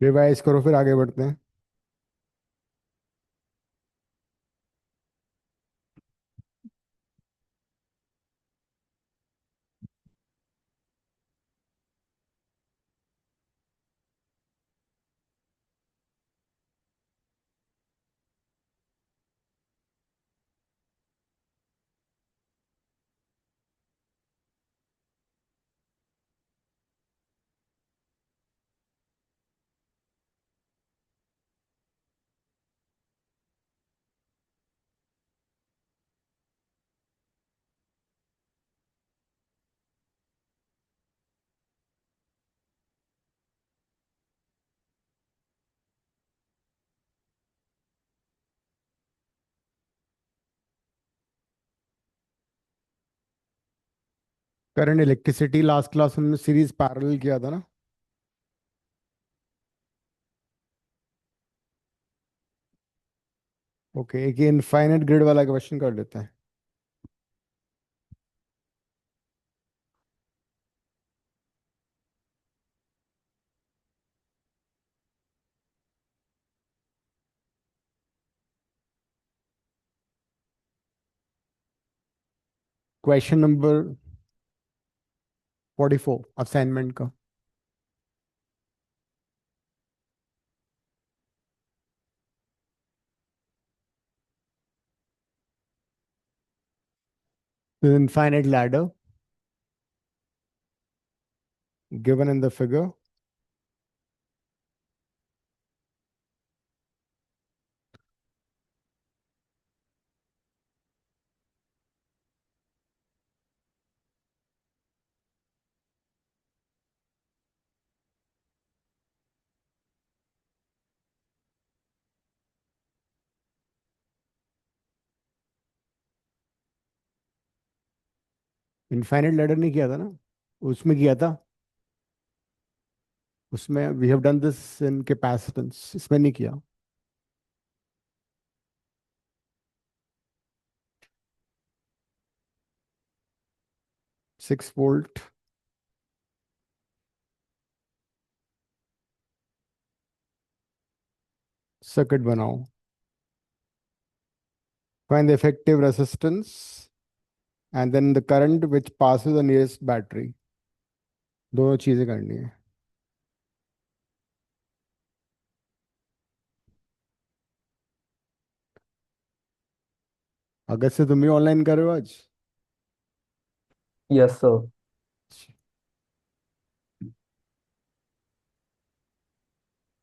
Revise करो फिर आगे बढ़ते हैं। करंट इलेक्ट्रिसिटी लास्ट क्लास में सीरीज पैरेलल किया था ना। ओके, एक इनफाइनाइट ग्रिड वाला क्वेश्चन कर लेते हैं। क्वेश्चन नंबर 44 असाइनमेंट का। Infinite ladder given in the figure. Infinite ladder नहीं किया था ना, उसमें किया था। उसमें we have done this in capacitance, इसमें नहीं किया। 6 वोल्ट। सर्किट बनाओ। Find the effective resistance and then the current which passes the nearest battery. दोनों चीजें करनी है। अगस्त से तुम भी ऑनलाइन कर रहे हो आज? Yes, sir.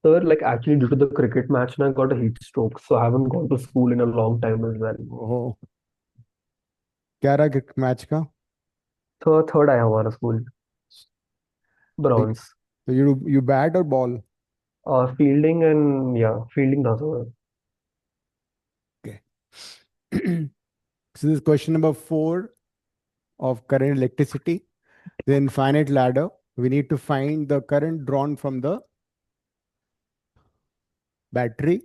Sir, like actually due to the cricket match, I got a heat stroke, so I haven't gone to school in a long time as well. ओहो, क्या रहा मैच का? So third आया हमारा स्कूल, ब्रॉन्ज। तो you bat और ball? और fielding and या फील्डिंग था sir. Okay. So this is question number 4 of current electricity. The infinite ladder. We need to find the current drawn from the battery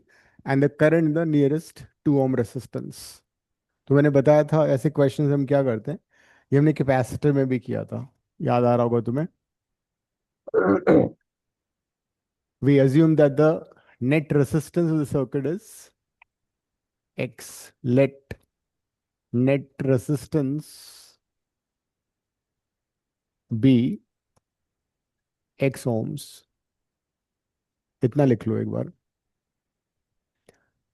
and the current in the nearest 2 ohm resistance. तो मैंने बताया था ऐसे questions हम क्या करते हैं। ये हमने कैपेसिटर में भी किया था, याद आ रहा होगा तुम्हें। We assume that the net resistance of the circuit is X. Let net resistance be X ohms. इतना लिख लो एक बार।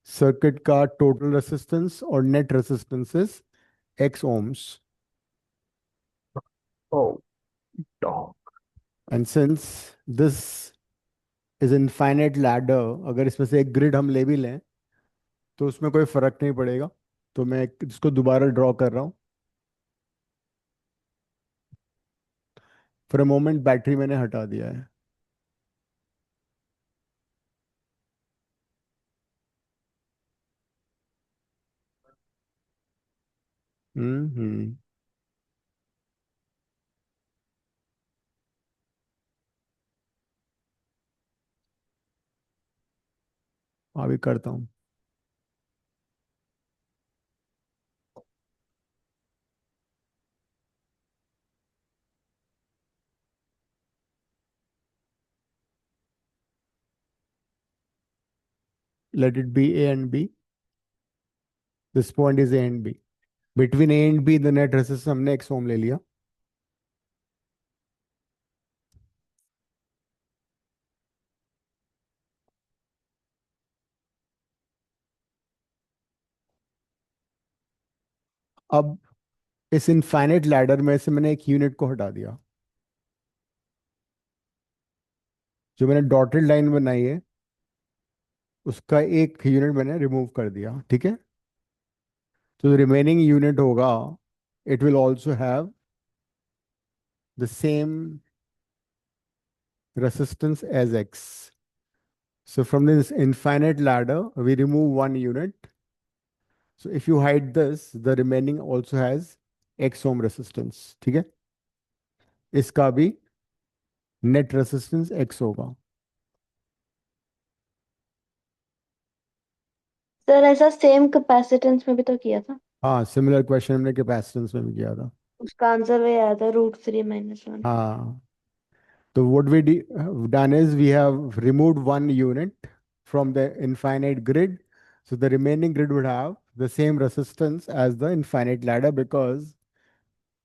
सर्किट का टोटल रेसिस्टेंस और net resistance is X ohms. Oh, dog. And since this is infinite ladder, अगर इसमें से एक grid हम ले भी लें तो उसमें कोई फर्क नहीं पड़ेगा। तो मैं इसको दोबारा ड्रॉ कर रहा हूँ। फॉर अ मोमेंट बैटरी मैंने हटा दिया है। हम्म। अभी करता हूँ। let it be A and B. This point is A and B. Between A and B, the net resistance हमने X ओम ले लिया. अब इस इनफाइनाइट लैडर में से मैंने एक यूनिट को हटा दिया. जो मैंने डॉटेड लाइन बनाई है उसका एक यूनिट मैंने रिमूव कर दिया. ठीक है. तो रिमेनिंग यूनिट होगा, it will also have the same resistance as X. So from this infinite ladder, we remove one unit. So if you hide this, the remaining also has X ohm resistance. ठीक है. इसका भी net resistance X होगा. Sir ऐसा same capacitance में भी तो किया था। हाँ, सिमिलर क्वेश्चन हमने कैपेसिटेंस में भी किया था. उसका आंसर वही आया था, √3 - 1। हाँ. So what we done is we have removed one unit from the infinite grid. So the remaining grid would have the same resistance as the infinite ladder because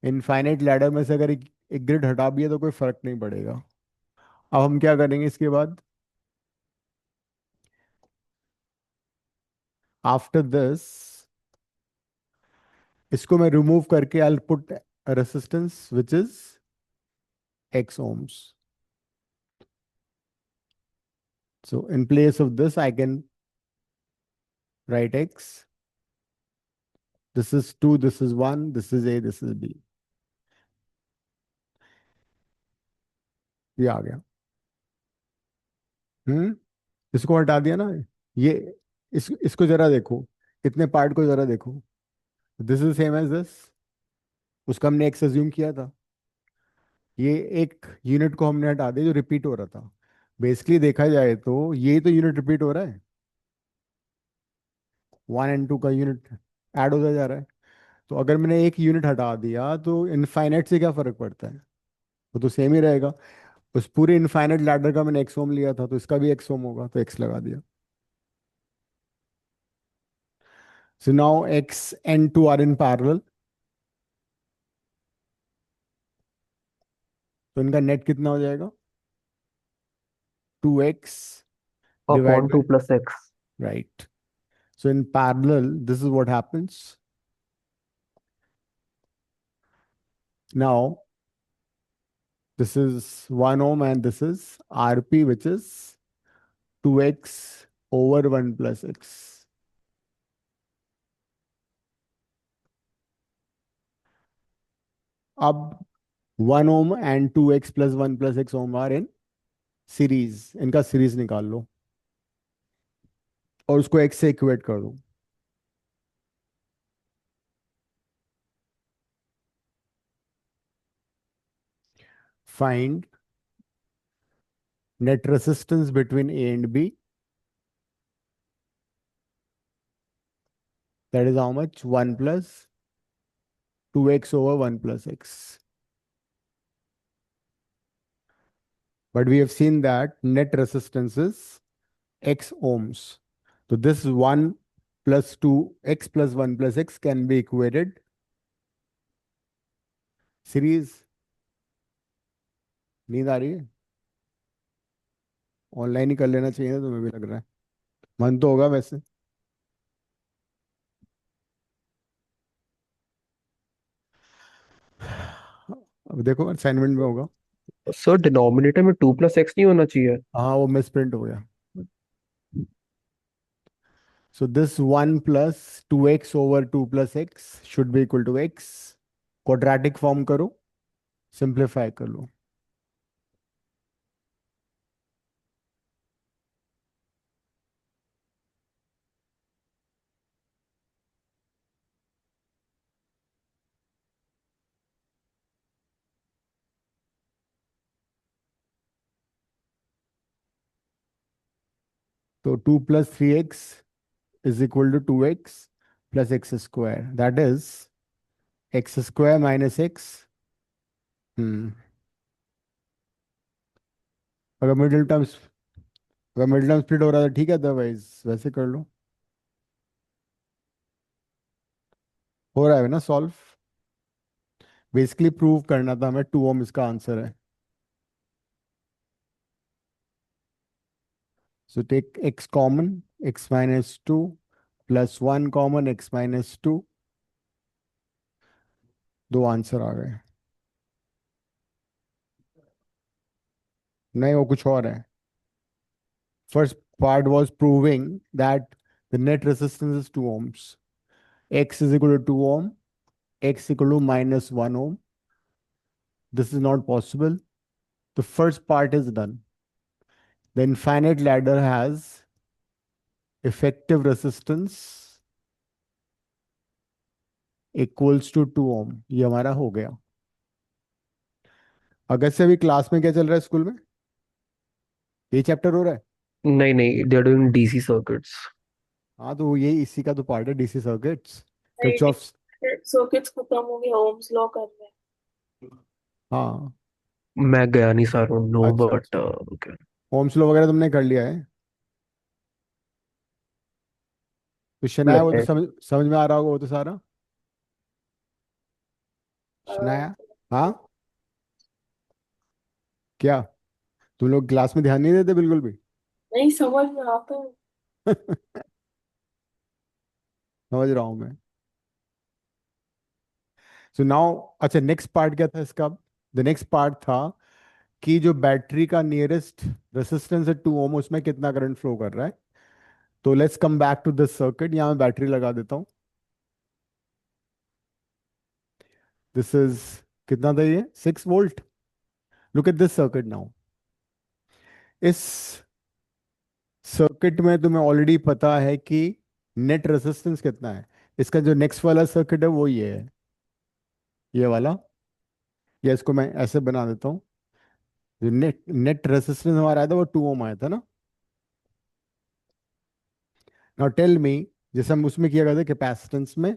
infinite ladder में से अगर एक grid हटा भी है तो कोई फर्क नहीं पड़ेगा. अब हम क्या करेंगे इसके बाद? आफ्टर दिस इसको मैं रिमूव करके I put resistance which is X ohms. So in place of this I can write X. This is 2, this is 1, this is A, this is B. ये आ गया. हम्म. इसको हटा दिया ना. ये इसको जरा देखो, इतने पार्ट को जरा देखो. This is same as this. उसका हमने एक्स अज्यूम किया था. ये एक यूनिट को हमने हटा दिया जो रिपीट हो रहा था. बेसिकली देखा जाए तो ये तो यूनिट रिपीट हो रहा है. 1 और 2 का यूनिट ऐड होता जा रहा है. तो अगर मैंने एक यूनिट हटा दिया तो इनफाइनाइट से क्या फर्क पड़ता है? वो तो सेम ही रहेगा. उस पूरे इनफाइनाइट लैडर का मैंने एक्स ओम लिया था तो इसका भी एक्स ओम होगा, तो एक्स लगा दिया. So now X and two are in parallel. तो इनका नेट कितना हो जाएगा? 2x upon divide two by. Plus X right. So in parallel, this is what happens. Now, this is 1 ohm and this is Rp, which is 2x over 1 plus x. अब 1 ohm and 2x plus 1 plus x ohm are in series. इनका series निकाल लो और उसको x से equate कर दो. Find net resistance between A and B. That is how much? 1 plus 2x over 1 plus x. But we have seen that net resistance is x ohms. So this 1 plus 2, x plus 1 plus x can be equated series. नींद आ रही है? Online ही कर लेना चाहिए ना, तुम्हें भी लग रहा है. मन तो होगा वैसे. अब देखो असाइनमेंट में होगा. सर डिनोमिनेटर में 2 + x नहीं होना चाहिए। हाँ, वो मिस प्रिंट हो गया. So this 1 plus 2x over 2 plus x should be equal to x. Quadratic form करो, सिंप्लीफाई कर लो. तो 2 plus 3x is equal to 2x plus x square. That is x square minus x. हम्म. अगर middle terms अगर mid term split हो रहा था ठीक है, अदरवाइज वैसे कर लो। हो रहा है ना सॉल्व? बेसिकली प्रूव करना था हमें 2 ओम इसका आंसर है। So take x common, x-2 plus 1 common, x-2। दो आंसर आ गए। नहीं, वो कुछ और है। First part was proving that the net resistance is 2 ohms. X is equal to 2 ohm, x equal to minus 1 ohm. This is not possible. The first part is done. The infinite ladder has effective resistance equals to 2 ohm. ये हमारा हो गया। अगस्त से अभी class में क्या चल रहा है स्कूल में? ये चैप्टर हो रहा है? नहीं नहीं, they are doing DC circuits. हाँ, तो ये इसी का तो पार्ट है, डीसी सर्किट्स। नहीं, किरचॉफ। सर्किट्स खत्म हो गया, ओम्स लॉ कर रहे हैं। हाँ। मैं गया नहीं सर, नो अच्छा बट अच्छा। ओके। ओम्स लॉ वगैरह तुमने कर लिया है? तो शनाया वो तो नहीं। समझ समझ में आ रहा होगा वो तो सारा। शनाया। हाँ। क्या तुम लोग क्लास में ध्यान नहीं देते बिल्कुल भी? नहीं समझ में आता है। समझ रहा हूँ मैं। सो नाउ, अच्छा नेक्स्ट पार्ट क्या था इसका? द नेक्स्ट पार्ट था कि जो बैटरी का नियरेस्ट रेसिस्टेंस है 2 ओम, उसमें कितना करंट फ्लो कर रहा है। तो let's come back to this circuit. यहाँ मैं बैटरी लगा देता हूँ। दिस इज, कितना था ये? 6 volt. Look at this circuit now. इस सर्किट में तुम्हें ऑलरेडी पता है कि नेट रेजिस्टेंस कितना है। इसका जो नेक्स्ट वाला सर्किट है वो ये है, ये वाला। या इसको मैं ऐसे बना देता हूँ। जो नेट नेट रेजिस्टेंस हमारा आया था वो 2 ओम आया था ना। नाउ टेल मी, जैसे हम उसमें किया करते कैपेसिटेंस में,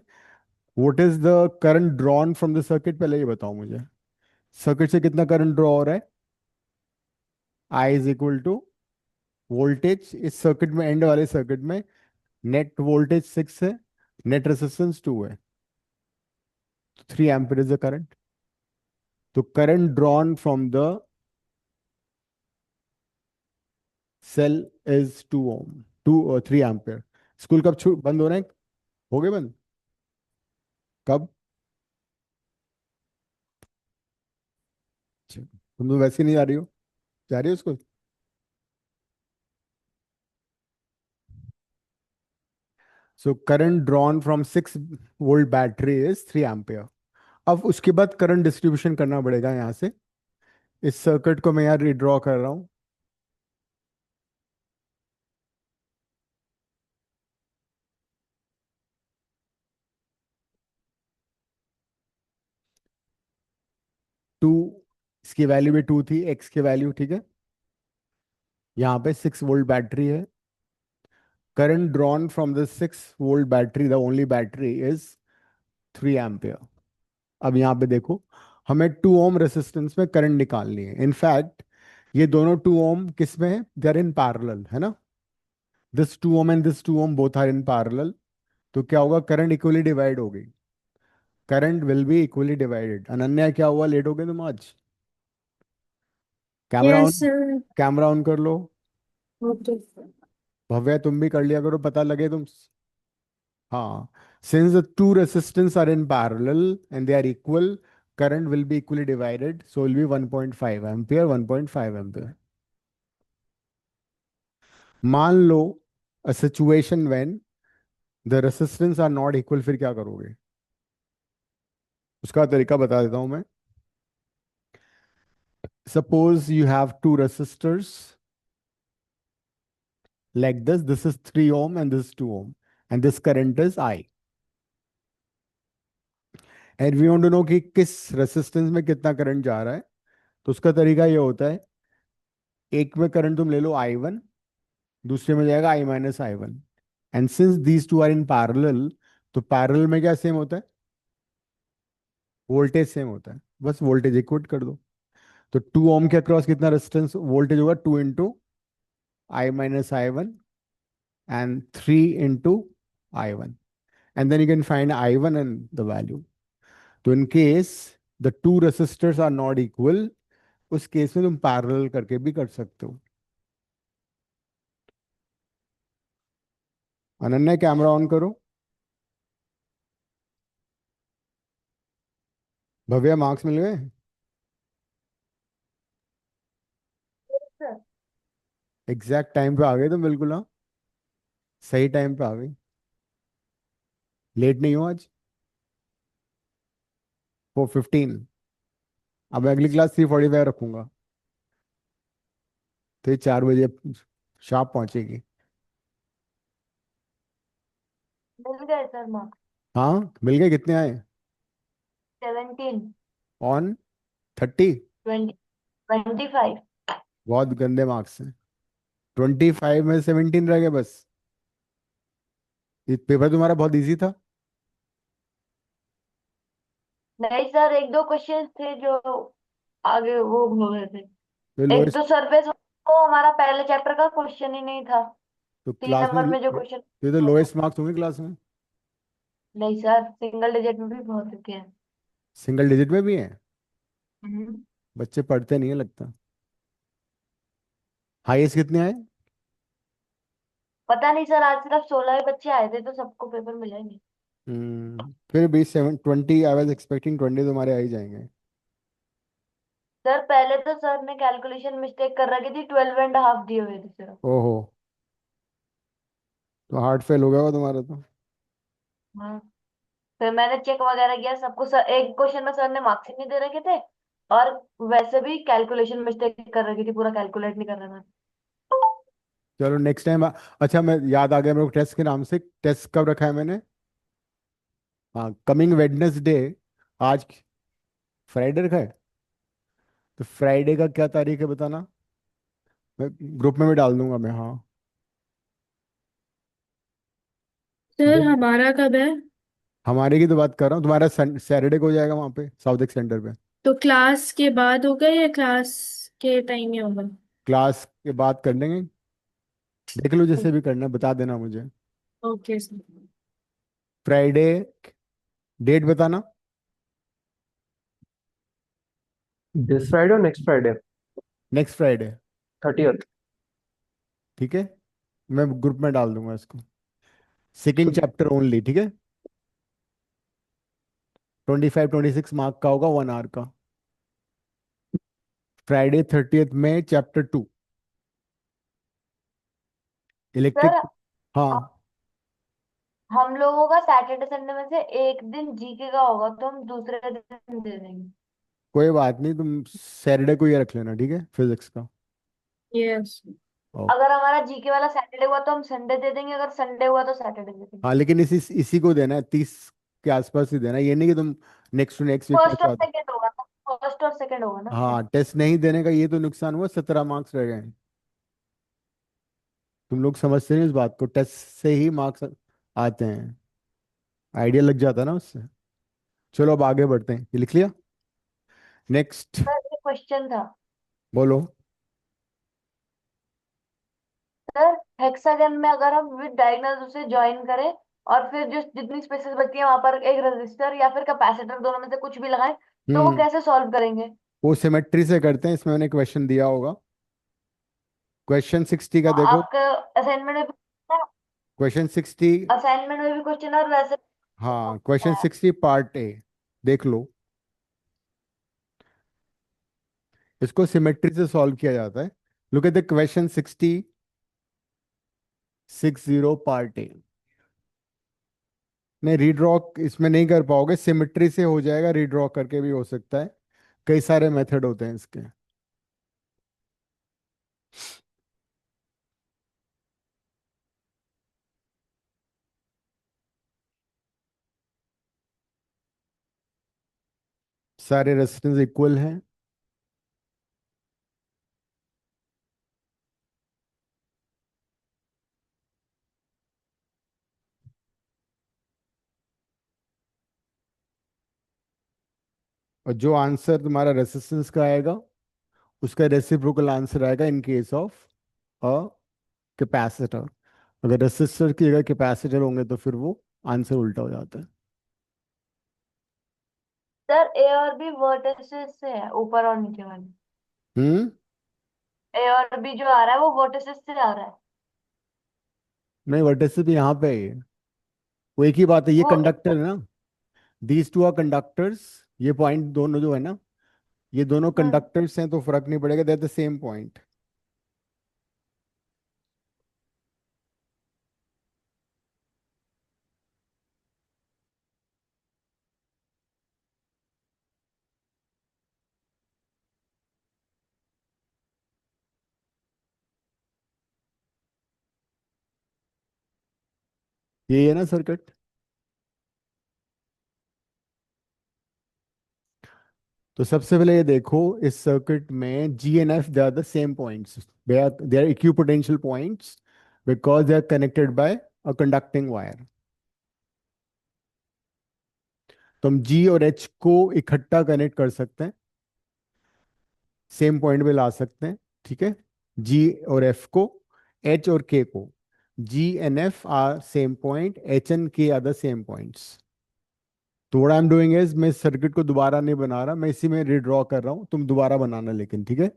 what is the current drawn from the circuit? पहले ये बताओ मुझे, सर्किट से कितना करंट ड्रॉ हो रहा है? I is equal to voltage. इस सर्किट में, एंड वाले सर्किट में, नेट वोल्टेज 6 है, नेट रेजिस्टेंस 2 है, तो 3 एम्पीयर इज द करंट। तो current drawn from the cell is 2 ohm, 3 ampere. School कब बंद हो रहे हैं? हो गए बंद? कब? अच्छा, तुम तो वैसे ही नहीं जा रही हो, जा रही हो school? So current drawn from 6 volt battery is 3 ampere. अब उसके बाद करंट डिस्ट्रीब्यूशन करना पड़ेगा यहाँ से। इस सर्किट को मैं यहाँ रीड्रॉ कर रहा हूँ। टू, इसकी वैल्यू भी 2 थी, एक्स की वैल्यू, ठीक है। यहाँ पे 6 वोल्ट बैटरी है। Current drawn from the 6 volt battery, the only battery, is 3 ampere. अब यहाँ पे देखो, हमें 2 ओम रेसिस्टेंस में करंट निकालनी है। इनफैक्ट ये दोनों 2 ओम किस में है? दे आर इन पैरेलल, है ना। This 2 ohm and this 2 ohm both are in parallel. तो क्या होगा? करंट इक्वली डिवाइड हो गई। Current will be equally divided. Ananya, क्या हुआ, लेट हो गए तुम आज? Camera yes on, sir. Camera on कर लो। ओके। भव्या तुम भी कर लिया करो, पता लगे तुम। हाँ, since the two resistance are in parallel and they are equal, current will be equally divided, so will be 1.5 ampere, 1.5 ampere. मान लो a situation when the resistance are not equal, फिर क्या करोगे? उसका तरीका बता देता हूं मैं। Suppose you have two resistors like this is 3 ohm and this is 2 ohm, and this current is I. And we want to know कि किस resistance में कितना करंट जा रहा है। तो उसका तरीका ये होता है, एक में करंट तुम ले लो I1, दूसरे में जाएगा I-I1। And since these two are in parallel, तो पैरेलल में क्या सेम होता है? वोल्टेज सेम होता है, बस वोल्टेज इक्वेट कर दो। तो 2 ओम के अक्रॉस कितना रेजिस्टेंस वोल्टेज होगा? 2 into I minus I1 and 3 into I1. And then you can find I1 and the value. तो in case the two resistors are not equal, उस केस में तुम पैरेलल करके भी कर सकते हो. अनन्या कैमरा ऑन करो. भव्या मार्क्स मिल गए. एग्जैक्ट टाइम पे आ गए तुम बिल्कुल. हाँ, सही टाइम पे आ गई. लेट नहीं हो आज. 4:15. अब अगली क्लास 3:45 रखूंगा, तो ये 4 बजे शार्प पहुंचेगी. मिल गए सर मार्क्स। हाँ मिल गए. कितने आए 17, ऑन 30? 20, 25। बहुत गंदे मार्क्स हैं. 25 में 17 रह गए बस. ये पेपर तुम्हारा बहुत इजी था. नहीं सर, एक दो क्वेश्चन थे जो आगे वो हो गए थे। तो एक लोएस्ट, तो सरफेस को हमारा पहले चैप्टर का क्वेश्चन ही नहीं था। तो 3 क्लास में नंबर में जो क्वेश्चन। ये तो लोएस्ट मार्क्स होंगे क्लास में. नहीं सर, सिंगल डिजिट में भी बहुत चुके हैं। सिंगल डिजिट में भी हैं. हम्म। बच्चे पढ़ते नहीं है लगता. हाईएस्ट कितने आए? पता नहीं सर, आज सिर्फ 16 ही बच्चे आए थे तो सबको पेपर मिला ही नहीं। फिर भी 720. आई वाज एक्सपेक्टिंग 20 तुम्हारे आ ही जाएंगे. सर पहले तो सर ने कैलकुलेशन मिस्टेक कर रखी थी, 12.5 दिए हुए थे सिर्फ। ओहो, तो हार्ड फेल हो गया होगा तुम्हारा तो. हाँ। फिर मैंने चेक वगैरह किया सबको, सर एक क्वेश्चन में सर ने मार्क्स ही नहीं दे रखे थे। और वैसे भी कैलकुलेशन मिस्टेक कर रखी थी, पूरा कैलकुलेट नहीं कर रहा था। चलो नेक्स्ट टाइम. अच्छा, मैं याद आ गया मेरे को टेस्ट के नाम से. टेस्ट कब रखा है मैंने? हाँ, कमिंग वेडनेसडे. आज फ्राइडे रखा है. तो फ्राइडे का क्या तारीख है बताना. मैं ग्रुप में भी डाल दूंगा मैं. हाँ, सर हमारा कब है? हमारे की तो बात कर रहा हूँ. तुम्हारा सैटरडे को हो जाएगा वहाँ पे साउथ एक्स सेंटर पे. तो क्लास के बाद होगा या क्लास के टाइम में होगा? क्लास के बाद कर लेंगे. देख लो जैसे भी करना है, बता देना मुझे. Okay sir. फ्राइडे डेट बताना. दिस फ्राइडे और next Friday? Next Friday. 30th। ठीक है, मैं ग्रुप में डाल दूंगा इसको. Second chapter only. ठीक है, 25-26 मार्क का होगा, 1 आवर का. फ्राइडे 30th में चैप्टर 2 इलेक्ट्रिक. सर हाँ, हम लोगों का सैटरडे संडे में से एक दिन जीके का होगा तो हम दूसरे दिन दे देंगे। कोई बात नहीं, तुम सैटरडे को ये रख लेना. ठीक है, फिजिक्स का. यस। ओके. अगर हमारा जीके वाला सैटरडे हुआ तो हम संडे दे देंगे, अगर संडे हुआ तो सैटरडे दे देंगे। हाँ, लेकिन इसी को देना है, 30 के आसपास ही देना है. ये नहीं कि तुम नेक्स्ट टू नेक्स्ट वीक में फर्स्ट और चाहते. सेकंड होगा ना, फर्स्ट और सेकंड होगा ना। हाँ, टेस्ट नहीं देने का ये तो नुकसान हुआ, 17 मार्क्स रह गए. तुम लोग समझते नहीं इस बात को. टेस्ट से ही मार्क्स आते हैं. आइडिया लग जाता है ना उससे. चलो अब आगे बढ़ते हैं. ये लिख लिया. नेक्स्ट. सर ये क्वेश्चन था। बोलो. सर हेक्सागन में अगर हम विद डायगोनल उसे ज्वाइन करें और फिर जो जितनी स्पेसेस बचती है वहां पर एक रेजिस्टर या फिर कैपेसिटर, दोनों में से कुछ भी लगाएं, तो वो हम्म कैसे सॉल्व करेंगे? वो सिमेट्री से करते हैं. इसमें मैंने क्वेश्चन दिया होगा. क्वेश्चन 60 का देखो. आपके असाइनमेंट में भी, क्वेश्चन 60. असाइनमेंट में भी क्वेश्चन और वैसे हाँ, क्वेश्चन 60 पार्ट ए. देख लो. इसको सिमेट्री से सॉल्व किया जाता है. Look at the question 60 part A. नहीं, रीड्रॉ इसमें नहीं कर पाओगे. सिमेट्री से हो जाएगा, रीड्रॉ करके भी हो सकता है. कई सारे मेथड होते हैं इसके. सारे रेजिस्टेंस इक्वल हैं. और जो आंसर तुम्हारा रेजिस्टेंस का आएगा उसका रेसिप्रोकल आंसर आएगा in case of a capacitor. अगर रेसिस्टर की जगह कैपेसिटर होंगे तो फिर वो आंसर उल्टा हो जाता है। सर ए और बी वर्टिसेस से है, ऊपर और नीचे वाले। हम्म। ए और बी जो आ रहा है वो वर्टिसेस से आ रहा है। नहीं, वर्टिसेस भी यहाँ पे है ये। वो एक ही बात है, ये वो कंडक्टर है ना। These two are conductors. ये पॉइंट दोनों जो है ना, ये दोनों हम्म। कंडक्टर्स हैं, तो फर्क नहीं पड़ेगा, they are the same point. ये है ना सर्किट। तो सबसे पहले ये देखो, इस सर्किट में G and F they are the same points, they are equipotential points because they are connected by a conducting wire. तो हम जी और एच को इकट्ठा कनेक्ट कर सकते हैं, सेम पॉइंट पे ला सकते हैं, ठीक है। जी और एफ को, एच और के को। G and F are same point, H and K are the same points. तो what I am doing is, मैं सर्किट को दोबारा नहीं बना रहा, मैं इसी में रिड्रॉ कर रहा हूँ, तुम दोबारा बनाना लेकिन, ठीक है।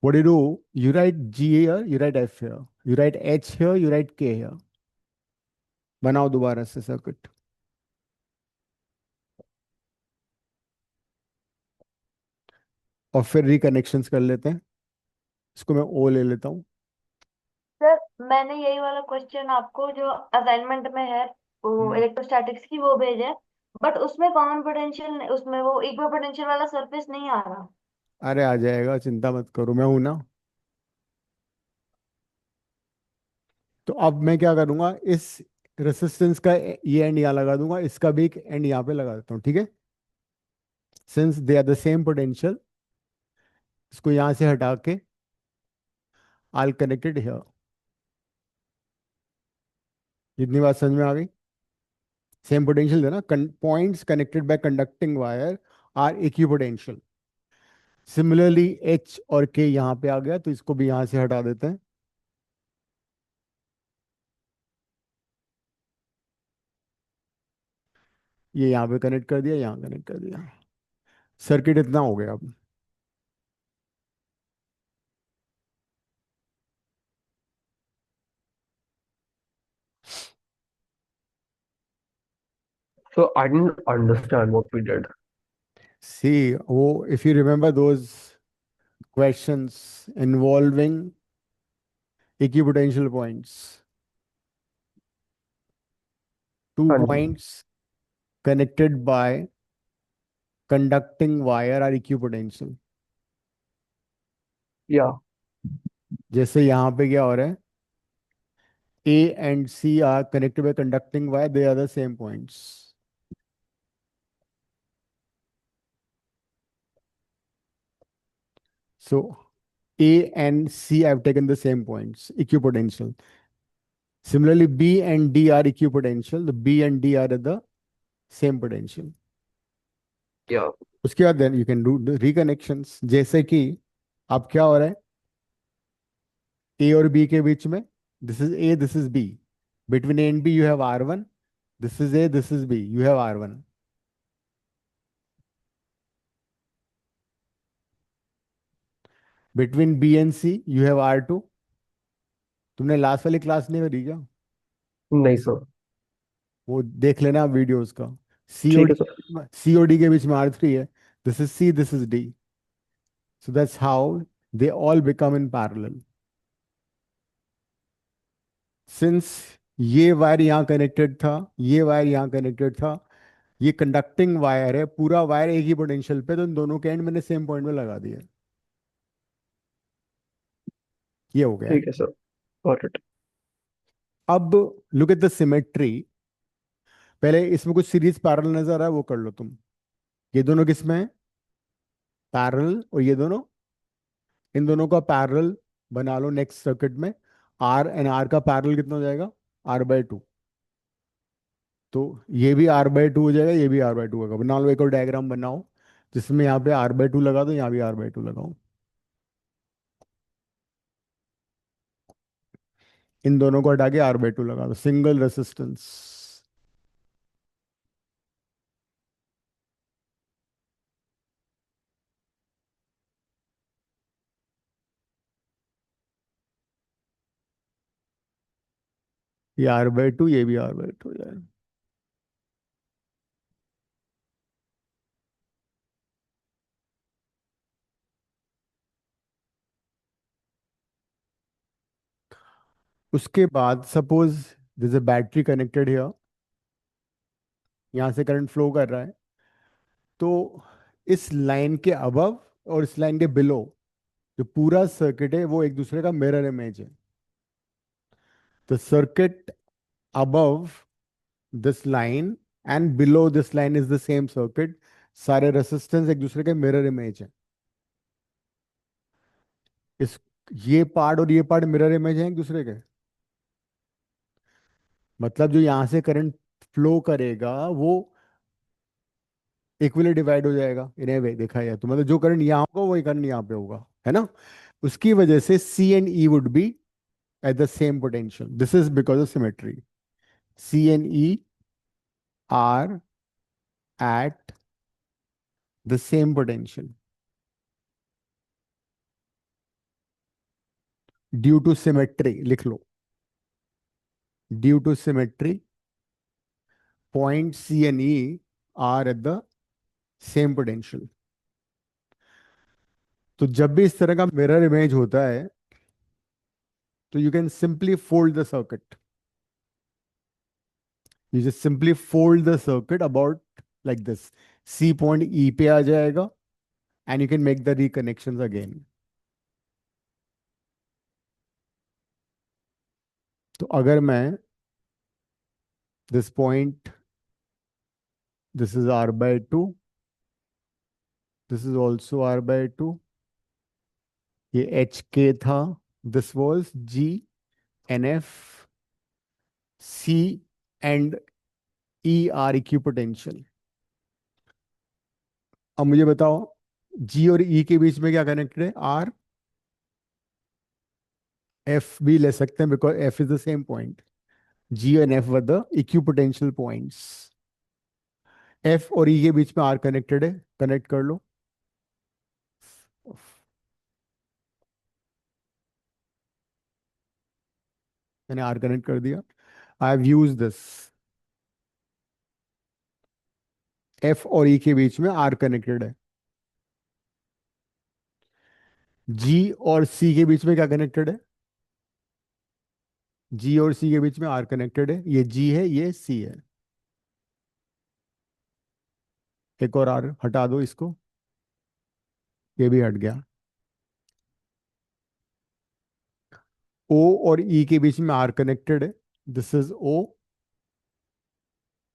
What do you do? You write G here, you write F here, you write H here, you write K here. बनाओ दोबारा से सर्किट। और फिर रिकनेक्शंस कर लेते हैं। इसको मैं ओ ले लेता हूँ। सर मैंने यही वाला क्वेश्चन आपको जो असाइनमेंट में है वो हम्म। इलेक्ट्रोस्टैटिक्स की वो भेजा है, बट उसमें कॉमन पोटेंशियल, उसमें वो इक्वल पोटेंशियल वाला सरफेस नहीं आ रहा। अरे आ जाएगा, चिंता मत करो, मैं हूं ना। तो अब मैं क्या करूंगा, इस रेसिस्टेंस का ये एंड यहाँ लगा दूंगा, इसका भी एक एंड यहाँ पे लगा देता हूँ, ठीक है। Since they are the same potential, इसको यहाँ से हटा के आई कनेक्टेड हियर। इतनी बात समझ में आ गई। सेम पोटेंशियल है ना, points connected by conducting wire are equipotential. Similarly H और के यहाँ पे आ गया, तो इसको भी यहाँ से हटा देते हैं। ये यहाँ पे कनेक्ट कर दिया, यहाँ कनेक्ट कर दिया। सर्किट इतना हो गया अब। So I didn't understand what we did. See वो, if you remember those questions involving equipotential points, to हाँ जी। Points connected by conducting wire are equipotenशियल। Yeah. जैसे यहाँ पे क्या हो रहा है, A and C are connected by conducting wire, they are the same points. So A and C have taken the same points, equipotential. Similarly, B and D are equipotential. The B and D are at the same potential. Yeah. उसके बाद then you can do the reconnections. जैसे कि अब क्या हो रहा है, A और B के बीच में, this is A, this is B. Between A and B you have R1. This is A, this is B. You have R1. Between B and C you have R2. तुमने last वाली class नहीं करी क्या? नहीं sir. वो देख लेना videos का। सी ठीक और है सर। सी और डी के बीच में R3 है। This is C, this is D. So that's how they all become in parallel. Since ये वायर यहाँ कनेक्टेड था, ये वायर यहाँ कनेक्टेड था, ये कंडक्टिंग वायर है, पूरा वायर एक ही पोटेंशियल पे, तो इन दोनों के एंड मैंने सेम पॉइंट में लगा दिया। ये हो गया। ठीक है सर। Got it. अब लुक एट द सिमेट्री। पहले इसमें कुछ सीरीज पैरेलल नजर आ रहा है, वो कर लो तुम। ये दोनों किसमें है? पैरेलल। और ये दोनों, इन दोनों का पैरेलल बना लो नेक्स्ट सर्किट में। आर एंड आर का पैरेलल कितना हो जाएगा? R/2। तो ये भी R/2 हो जाएगा, ये भी R/2 होगा। बना लो एक और डायग्राम बनाओ, जिसमें यहाँ पे R/2 लगा दो, यहाँ भी R/2 लगाओ। इन दोनों को हटा के R/2 लगा दो, सिंगल रेसिस्टेंस। ये R/2, ये भी R/2 यार। उसके बाद suppose this a battery connected here, यहां से करंट फ्लो कर रहा है, तो इस लाइन के अबव और इस लाइन के बिलो जो पूरा सर्किट है वो एक दूसरे का मिरर इमेज है। The circuit above this line and below this line is the same circuit. सारे रेसिस्टेंस एक दूसरे के मिरर इमेज है। इस ये पार्ट और ये पार्ट मिरर इमेज है एक दूसरे के। मतलब जो यहां से करंट फ्लो करेगा वो इक्वली डिवाइड हो जाएगा इन ए वे देखा जाए तो। मतलब जो करंट यहाँ होगा वही करंट यहाँ पे होगा, है ना। उसकी वजह से C and E would be at the same potential. This is because of symmetry. C and E are at the same potential due to symmetry. लिख लो, due to symmetry point C and E are at the same potential. तो जब भी इस तरह का mirror image होता है तो you can simply fold the circuit. You just simply fold the circuit about like this. C point E पे आ जाएगा and you can make the reconnections again. तो अगर मैं this point, this is R/2, this is also R/2, ये HK था, this was G, NF, C and E are equipotential. अब मुझे बताओ G और E के बीच में क्या कनेक्टेड है? R, F भी ले सकते हैं because F is the same point. G and F were the equipotential points. F और E के बीच में R कनेक्टेड है, कनेक्ट कर लो। मैंने R कनेक्ट कर दिया। I have use this. F और E के बीच में R कनेक्टेड है। G और C के बीच में क्या कनेक्टेड है? G और C के बीच में R कनेक्टेड है। ये G है, ये C है। एक और R हटा दो इसको, ये भी हट गया। O और E के बीच में R कनेक्टेड है। This is O,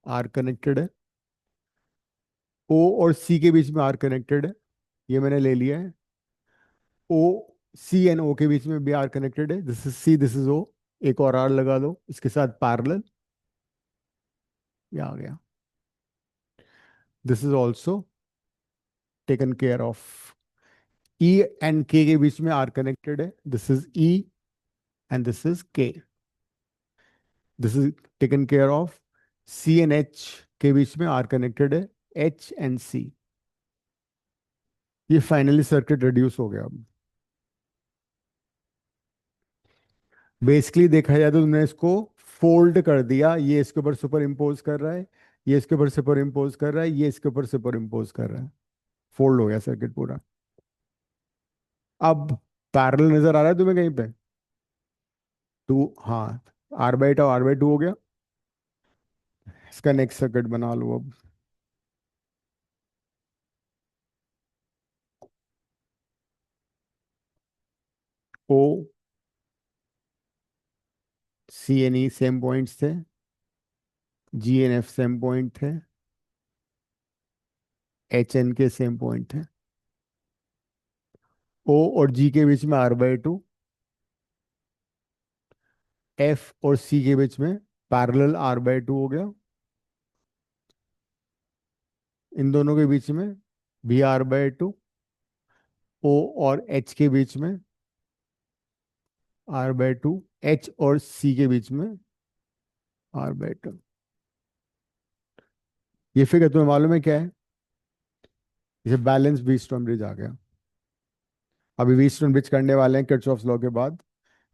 R connected है। O और C के बीच में R कनेक्टेड है, ये मैंने ले लिया है। O, C एंड O के बीच में भी R कनेक्टेड है। This is C, this is O। एक और R लगा दो इसके साथ पैरेलल, ये आ गया। This is also taken care of. E and K के बीच में R कनेक्टेड है। This is E and this is K। This is taken care of. C and H के बीच में R कनेक्टेड है, H एंड C। ये finally circuit reduce हो गया। अब बेसिकली देखा जाए तो तुमने इसको फोल्ड कर दिया। ये इसके ऊपर सुपर इम्पोज कर रहा है, ये इसके ऊपर सुपर इम्पोज कर रहा है, ये इसके ऊपर सुपर इम्पोज कर रहा है। फोल्ड हो गया सर्किट पूरा। अब पैरेलल नजर आ रहा है तुम्हें कहीं पे? टू, हाँ, R/2 हो गया। इसका नेक्स्ट सर्किट बना लो अब। O, C and E same points थे, G and F same point थे, H and K same point थे। O और G के बीच में R/2, F और C के बीच में पैरेलल R/2 हो गया। इन दोनों के बीच में भी R/2, O और H के बीच में R/2, H और C के बीच में R/2। ये फिगर तुम्हें मालूम है क्या है? इसे बैलेंस व्हीटस्टोन ब्रिज आ गया। अभी व्हीटस्टोन ब्रिज करने वाले हैं किर्चॉफ्स लॉ के बाद।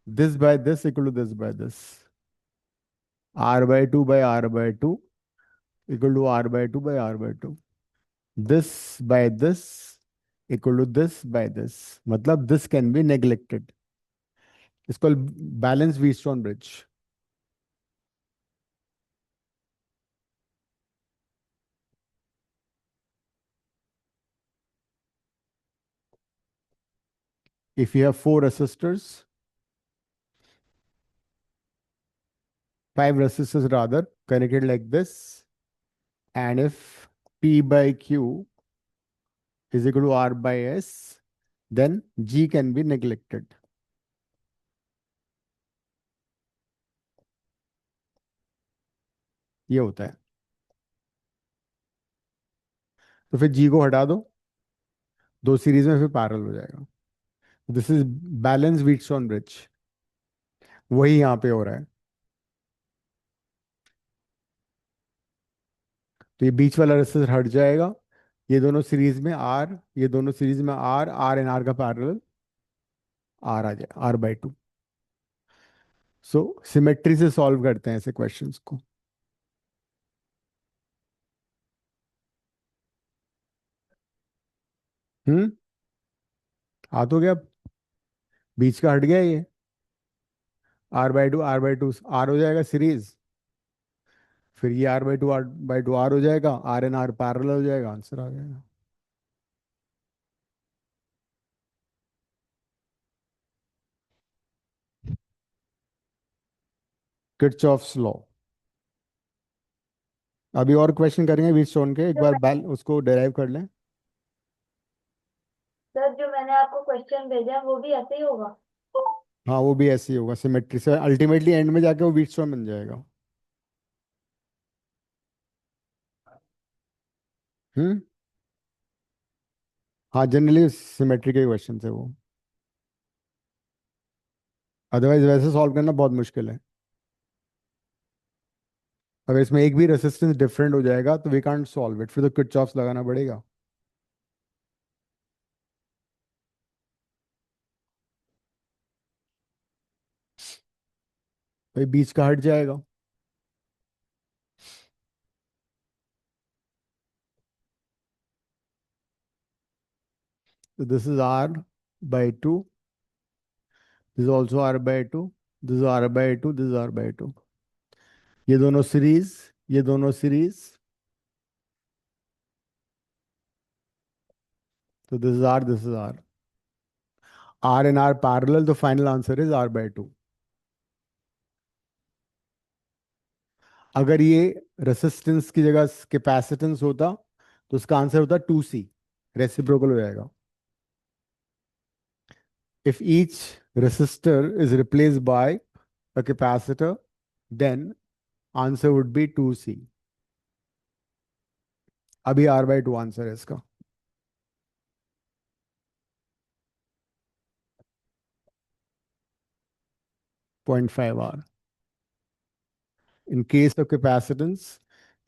This by this equal to this by this, R/2 by R/2 equal to R/2 by R/2, this by this equal to this by this, मतलब this can be neglected. इसको balance Wheatstone bridge. If you have four resistors, five resistors rather, connected like this, and if P by Q is equal to R by S, then G can be neglected. ये होता है। तो फिर G को हटा दो, दो series में फिर पैरेलल हो जाएगा। This is balance Wheatstone bridge. वही यहाँ पे हो रहा है। तो ये बीच वाला रेसिस्टर हट जाएगा, ये दोनों सीरीज में R, ये दोनों सीरीज में R, R एंड R का पैरेलल R आ जाए, R/2। सो सिमेट्री से सॉल्व करते हैं ऐसे क्वेश्चंस को। हम्म, आ तो गया, बीच का हट गया ये, R/2 R/2 R हो जाएगा सीरीज, फिर ये R/2 R हो जाएगा, R एंड R पैरेलल हो जाएगा, आंसर आ जाएगा। Kirchhoff's law. अभी और क्वेश्चन करेंगे व्हीटस्टोन के, एक जो बार मैं बैल उसको डिराइव कर लें। सर जो मैंने आपको क्वेश्चन भेजा है वो भी ऐसे ही होगा? हाँ वो भी ऐसे ही होगा, सिमेट्री से अल्टीमेटली एंड में जाके वो व्हीटस्टोन बन जाएगा। हम्म, हाँ जनरली सिमेट्री के क्वेश्चन है वो, अदरवाइज वैसे सॉल्व करना बहुत मुश्किल है। अगर इसमें एक भी रेसिस्टेंस डिफरेंट हो जाएगा तो वी कांट सॉल्व इट, फिर तो किर्चॉफ्स लगाना पड़ेगा। भाई बीच का हट जाएगा, तो this is R/2, this is also R/2, this is R/2, this is R/2, ये दोनों सीरीज, ये दोनों सीरीज, तो this is R, this is R and R parallel, तो फाइनल आंसर इज R/2। अगर ये रेसिस्टेंस की जगह कैपेसिटेंस होता तो उसका आंसर होता 2C, रेसिप्रोकल हो जाएगा। If each resistor is replaced by a capacitor, then answer would be 2C। अभी R/2 आंसर है इसका। Point 5R। In case of capacitance,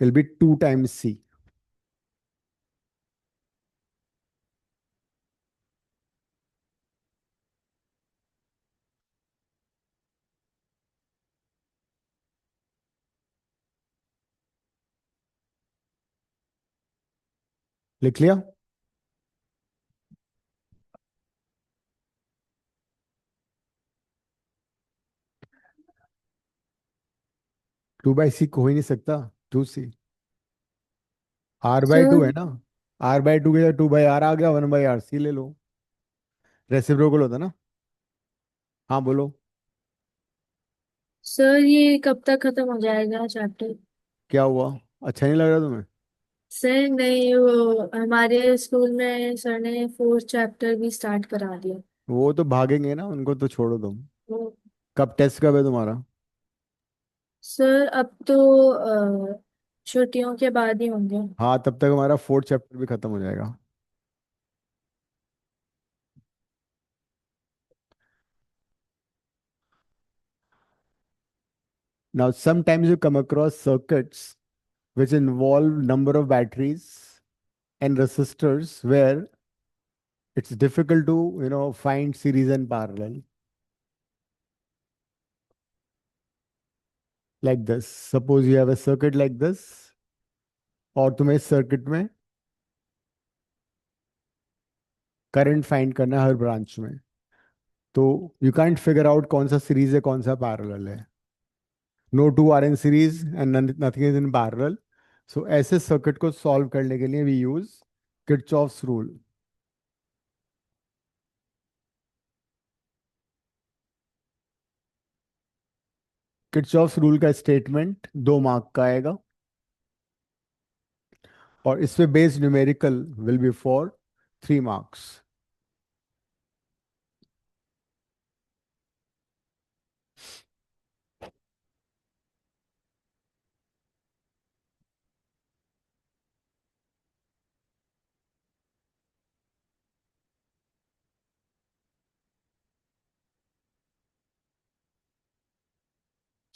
it will be 2 times C। लिख लिया? 2/C हो ही नहीं सकता, 2C। R/2 है सर ना, R/2 के 2/R आ गया, 1/RC ले लो, रेसिप्रोकल होता ना। हाँ बोलो। सर ये कब तक खत्म हो जाएगा चैप्टर? क्या हुआ, अच्छा नहीं लग रहा तुम्हें? सर नहीं, वो हमारे स्कूल में सर ने फोर्थ चैप्टर भी स्टार्ट करा दिया। वो तो भागेंगे ना, उनको तो छोड़ो तुम। वो कब टेस्ट कब है तुम्हारा? सर अब तो छुट्टियों के बाद ही होंगे। हाँ तब तक हमारा फोर्थ चैप्टर भी खत्म हो जाएगा। Now, sometimes you come across circuits which involve number of batteries and resistors where it's difficult to, find series and parallel. Like this. Suppose you have a circuit like this, और तुम्हें इस circuit में current find करना है हर branch में, तो you can't figure out कौन सा सीरीज है कौन सा पैरेलल है. No two are in series and nothing is in parallel. So ऐसे सर्किट को सॉल्व करने के लिए we use Kirchhoff's rule. Kirchhoff's rule का स्टेटमेंट 2 मार्क का आएगा और इस पे based numerical will be for 3 marks.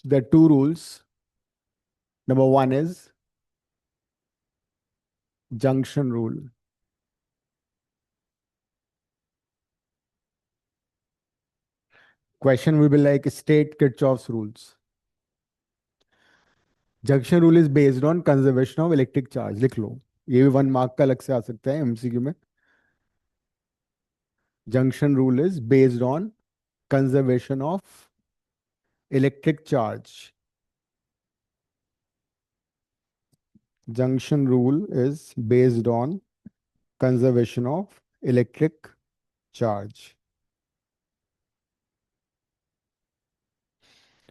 There are two rules. Number one is junction rule. Question will be like state Kirchhoff's rules. Junction rule is based on conservation of electric charge. लिख लो, ये भी 1 mark का अलग से आ सकता है MCQ में. Junction rule is based on conservation of electric charge. Junction rule is based on conservation of electric charge.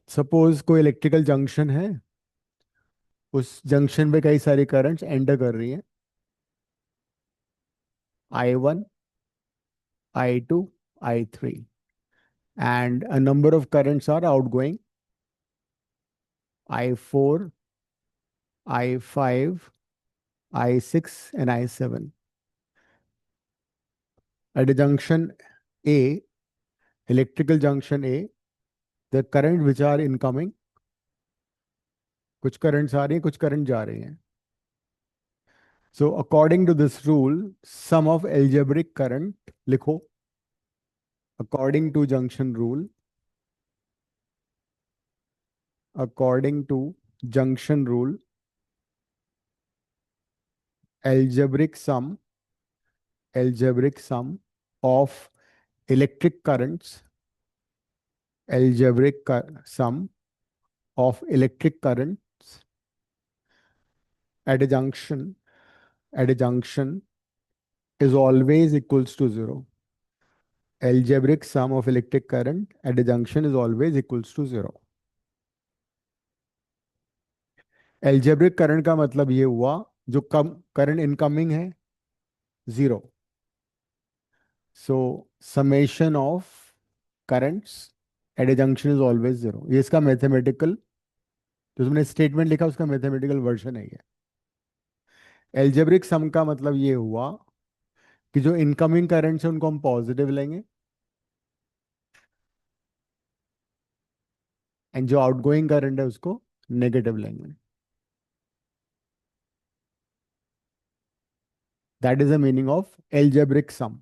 Suppose कोई इलेक्ट्रिकल जंक्शन है, उस जंक्शन पे कई सारी करंट्स एंटर कर रही हैं. I1, I2, I3, and a number of currents are outgoing. I4, I5, I6, and I7. At a junction A, electrical junction A, the current which are incoming, कुछ currents आ रही हैं, कुछ current जा रही हैं. So according to this rule, sum of algebraic current लिखो. According to junction rule, according to junction rule, algebraic sum of electric currents, sum of electric currents at a junction is always equals to 0. Algebraic sum of electric current at a junction is always equals to 0. Algebraic current का मतलब ये हुआ जो कम current incoming है 0. So summation of currents at a junction is always 0. ये इसका mathematical, जो तुमने स्टेटमेंट लिखा उसका मैथमेटिकल वर्जन है ये. एल्जेब्रिक सम का मतलब ये हुआ कि जो इनकमिंग करंट्स है उनको हम पॉजिटिव लेंगे एंड जो आउटगोइंग करंट है उसको नेगेटिव लेंगे. That is the meaning of algebraic sum.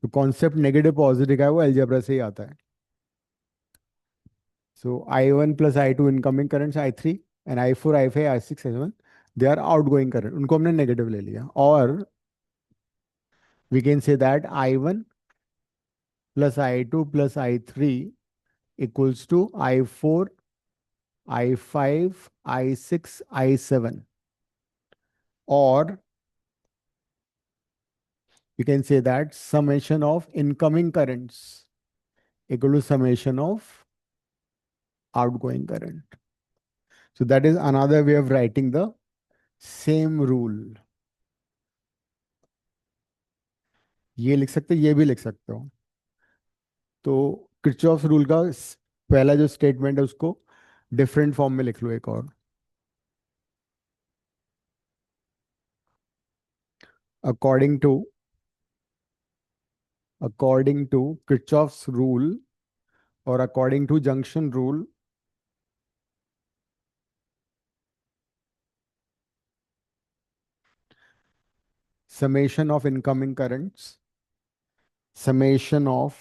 तो कॉन्सेप्ट नेगेटिव पॉजिटिव का है वो एल्जेब्रा से ही आता है. So I1 plus I2 incoming currents, I3 and I4, I5, I6, I7 they are outgoing current, उनको हमने नेगेटिव ले लिया. और we can say that I1 plus I2 plus I3 equals to I4, I5, I6, I7. Or you can say that summation of incoming currents equal to summation of outgoing current. So that is another way of writing the same rule. ये लिख सकते, ये भी लिख सकते हो. तो Kirchhoff rule का पहला जो स्टेटमेंट है उसको डिफरेंट फॉर्म में लिख लो एक और. according to Kirchhoff's rule or according to junction rule, summation of incoming currents, summation of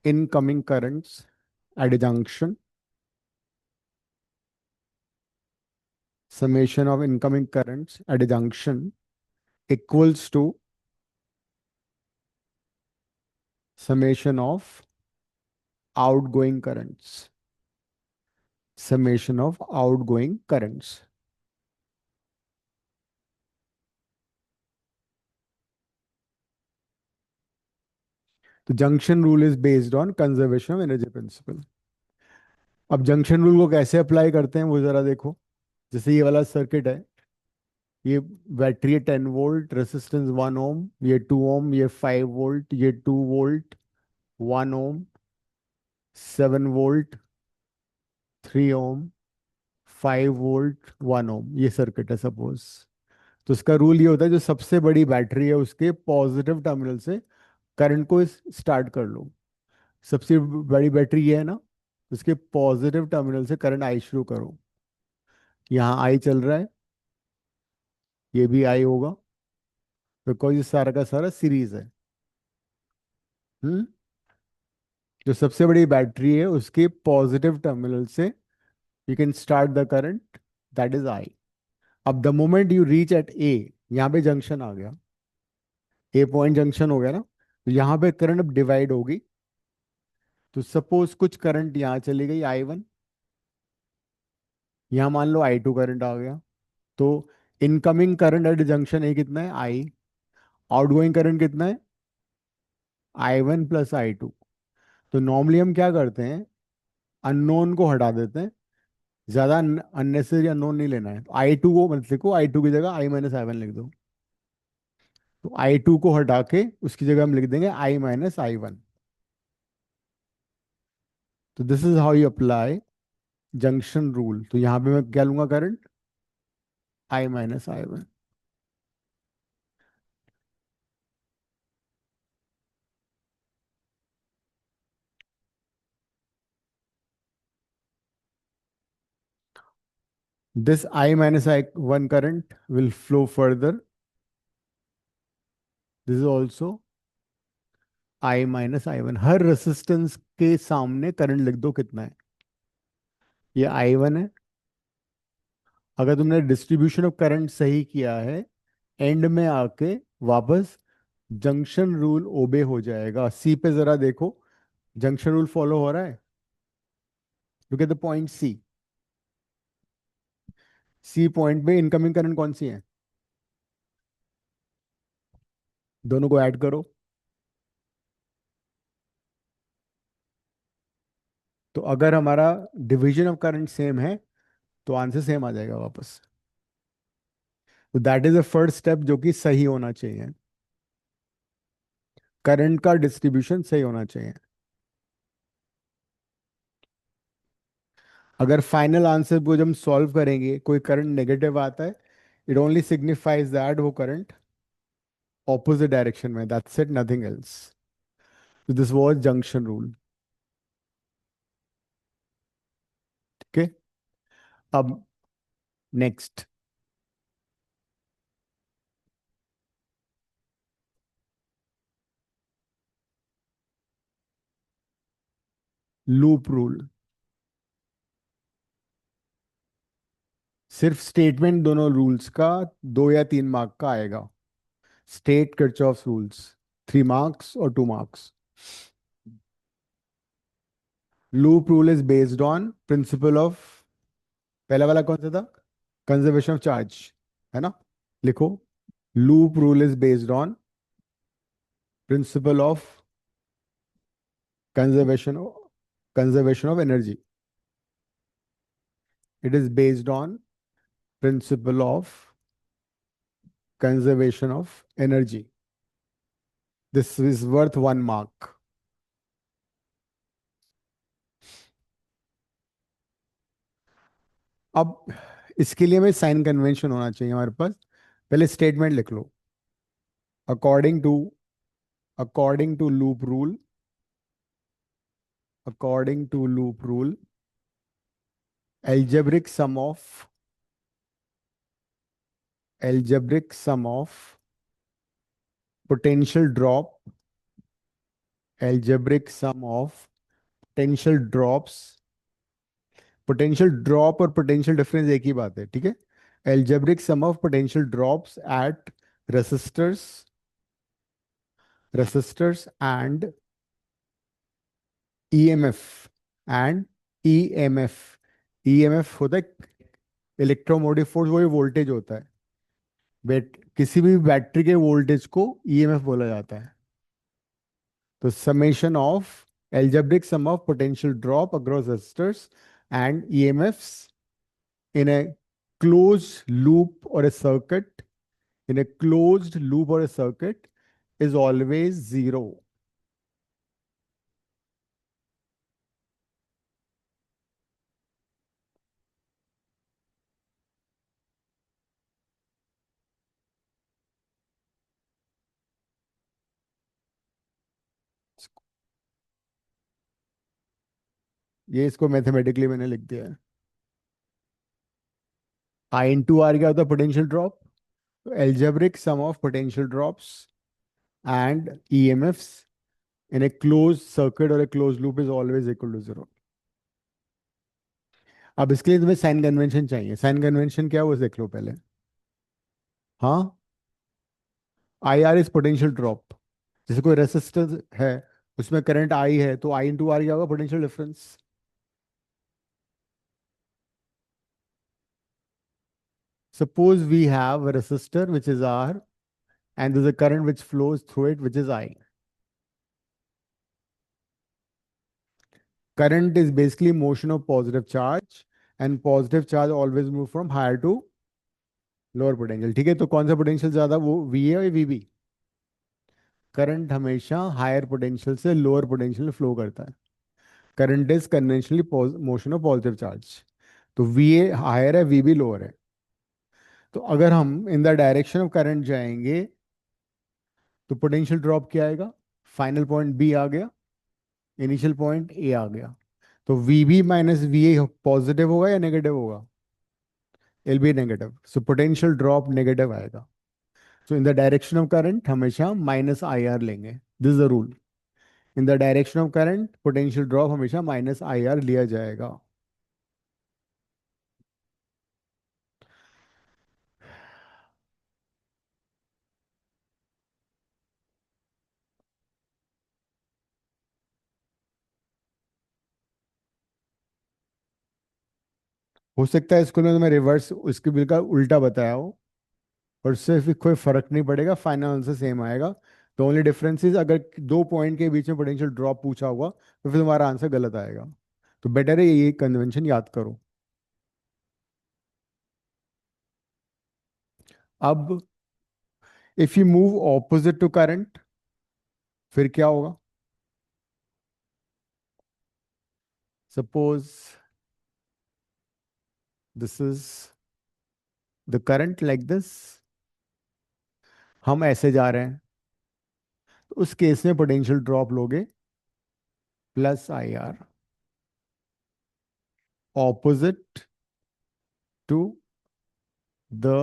incoming currents at a junction, summation of incoming currents at a junction equals to summation of outgoing currents, summation of outgoing currents. तो junction rule is based on conservation of energy principal. अब junction rule को कैसे apply करते हैं वो जरा देखो. जैसे ये वाला सर्किट है, ये बैटरी है 10 वोल्ट, रेसिस्टेंस 1 ओम, ये 2 ओम, ये 5 वोल्ट, ये 2 वोल्ट, 1 ओम, 7 वोल्ट, 3 ओम, 5 वोल्ट, 1 ओम. ये सर्किट है सपोज. तो इसका रूल ये होता है जो सबसे बड़ी बैटरी है उसके पॉजिटिव टर्मिनल से करंट को स्टार्ट कर लो. सबसे बड़ी बैटरी ये है ना, उसके पॉजिटिव टर्मिनल से करंट आई शुरू करो. यहाँ आई चल रहा है, ये भी आई होगा, बिकॉज ये सारा का सारा सीरीज है. हम्म. जो सबसे बड़ी बैटरी है उसके पॉजिटिव टर्मिनल से you can start the current, that is I. अब the moment you reach at A, यहाँ पे जंक्शन आ गया, ए पॉइंट जंक्शन हो गया ना, तो यहाँ पे करंट अब डिवाइड होगी. तो सपोज कुछ करंट यहाँ चली गई I1, यहाँ मान लो I2 करंट आ गया. तो इनकमिंग करंट एट जंक्शन ए कितना है, I. आउटगोइंग करंट कितना है, I1 प्लस I2. तो नॉर्मली हम क्या करते हैं, अननोन को हटा देते हैं. ज्यादा अननेसेसरी अननोन नहीं लेना है. तो I2 को मत लिखो, I2 की जगह I माइनस I1 लिख दो. तो I2 को हटा के उसकी जगह हम लिख देंगे I माइनस I1. तो this is how you apply junction rule. तो यहां पे मैं क्या लूंगा, current I minus I1. This I minus I1 current will flow further. This is also I minus I1. Her resistance के सामने करंट लिख दो कितना है. ये I1 है. अगर तुमने डिस्ट्रीब्यूशन ऑफ करंट सही किया है, एंड में आके वापस जंक्शन रूल ओबे हो जाएगा. सी पे जरा देखो, जंक्शन रूल फॉलो हो रहा है. Look at the point C. C point पे इनकमिंग करंट कौन सी है, दोनों को ऐड करो. तो अगर हमारा डिवीजन ऑफ करंट सेम है तो आंसर सेम आ जाएगा वापस. तो that is the first step जो कि सही होना चाहिए. करंट का डिस्ट्रीब्यूशन सही होना चाहिए. अगर फाइनल आंसर को जब हम सॉल्व करेंगे कोई करंट नेगेटिव आता है, इट ओनली सिग्निफाइज दैट वो करंट ऑपोजिट डायरेक्शन में, that's it, nothing else. This was junction rule. ठीक है. अब नेक्स्ट, लूप रूल. सिर्फ स्टेटमेंट दोनों रूल्स का 2 या 3 मार्क का आएगा. स्टेट किरचॉफ्स रूल्स 3 मार्क्स और 2 marks. Loop rule is based on principle of, पहला वाला कौन सा था, कंजर्वेशन ऑफ चार्ज, है ना. लिखो, loop rule is based on principle of conservation of energy. It is based on principle of conservation of energy. This is worth 1 mark. अब इसके लिए में साइन कन्वेंशन होना चाहिए हमारे पास. पहले स्टेटमेंट लिख लो, according to loop rule, according to loop rule, algebraic sum of potential drop, algebraic sum of potential drops, potential drop और पोटेंशियल डिफरेंस एक ही बात है, ठीक है। Algebraic sum of potential drops at resistors and EMF and EMF. EMF होता है electromotive force, वही वोल्टेज होता है। किसी भी बैटरी के वोल्टेज को ईएमएफ बोला जाता है। तो summation of algebraic sum of potential drop across resistors and EMFs in a closed loop or a circuit, is always zero. ये इसको मैथमेटिकली मैंने लिख दिया है। आई इंटू आर क्या होता है? Potential drop. तो algebraic sum of potential drops and EMFs in a close circuit और a close loop is always equal to zero. अब इसके लिए तुम्हें साइन कन्वेंशन चाहिए। साइन कन्वेंशन क्या है वो देख लो पहले। हाँ, I R is potential drop. जैसे कोई रेसिस्टर है, उसमें करंट आई है, तो आई इंटू आर क्या होगा? Potential difference. Suppose we have a resistor which is R and there's a current which flows through it which is I. Current is basically motion of positive charge and positive charge always move from higher to lower potential. ठीक है, तो कौन सा potential ज्यादा, वो V है या VB? Current हमेशा हायर पोटेंशियल से लोअर पोटेंशियल फ्लो करता है। Current is conventionally motion of positive charge. तो VA हायर है, VB लोअर है। तो अगर हम इन द डायरेक्शन ऑफ करंट जाएंगे तो पोटेंशियल ड्रॉप क्या आएगा? फाइनल पॉइंट बी आ गया, इनिशियल पॉइंट ए आ गया। तो VB माइनस VA पॉजिटिव होगा या नेगेटिव होगा? It'll be negative. So potential drop negative आएगा। So in the direction of current हमेशा माइनस IR लेंगे। This is the rule. In the direction of current potential drop हमेशा minus IR लिया जाएगा। हो सकता है स्कूल में मैं रिवर्स उसके बिल्कुल उल्टा बताया हो, और उससे फिर कोई फर्क नहीं पड़ेगा, फाइनल आंसर सेम आएगा। द ओनली डिफरेंस इज अगर दो पॉइंट के बीच में पोटेंशियल ड्रॉप पूछा होगा तो फिर तुम्हारा आंसर गलत आएगा। तो बेटर है ये कन्वेंशन याद करो। अब if you move opposite to current फिर क्या होगा? Suppose this is the current like this, हम ऐसे जा रहे हैं, तो उस केस में पोटेंशियल ड्रॉप लोगे plus IR opposite to the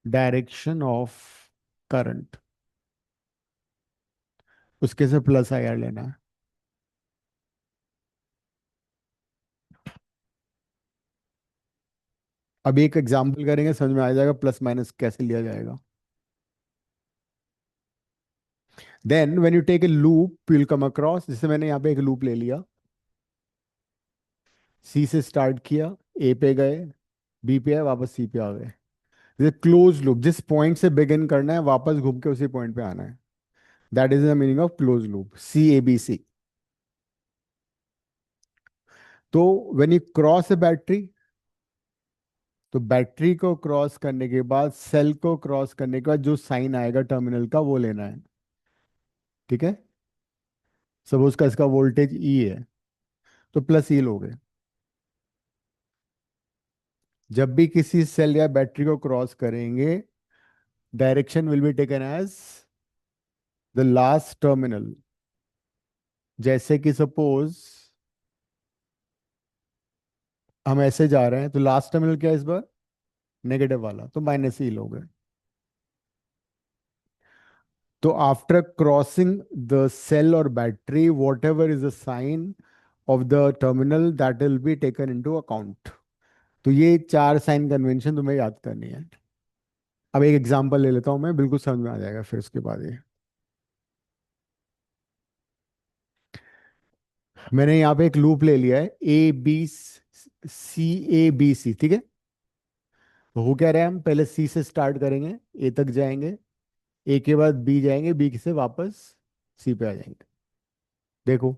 direction of current, उसके से प्लस IR लेना है। अभी एक एग्जांपल करेंगे, समझ में आ जाएगा प्लस माइनस कैसे लिया जाएगा। Then when you take a loop you will come across, जैसे मैंने यहाँ पे एक लूप ले लिया, C से स्टार्ट किया, A पे गए, B पे आए, वापस C पे आ गए। जैसे क्लोज लूप, जिस पॉइंट से बिगिन करना है वापस घूम के उसी पॉइंट पे आना है। That is the meaning of close loop, CABC। तो when you cross A battery, तो बैटरी को क्रॉस करने के बाद, सेल को क्रॉस करने के बाद जो साइन आएगा टर्मिनल का वो लेना है, ठीक है। सपोज का इसका वोल्टेज E है तो प्लस E लोगे। जब भी किसी सेल या बैटरी को क्रॉस करेंगे, direction will be taken as the last terminal, जैसे कि सपोज हम ऐसे जा रहे हैं, तो लास्ट टर्मिनल क्या है इस बार? नेगेटिव वाला, तो माइनस ही लोगे। तो आफ्टर क्रॉसिंग द सेल और battery, whatever is the sign of the terminal that will be taken into account. तो ये चार साइन कन्वेंशन तुम्हें याद करनी है। अब एक एग्जांपल ले लेता हूं मैं, बिल्कुल समझ में आ जाएगा फिर उसके बाद ये। मैंने यहाँ पे एक लूप ले लिया है, A B C, ठीक है। तो हो क्या रहा है, हम पहले सी से स्टार्ट करेंगे, ए तक जाएंगे, ए के बाद बी जाएंगे, बी से वापस सी पे आ जाएंगे। देखो,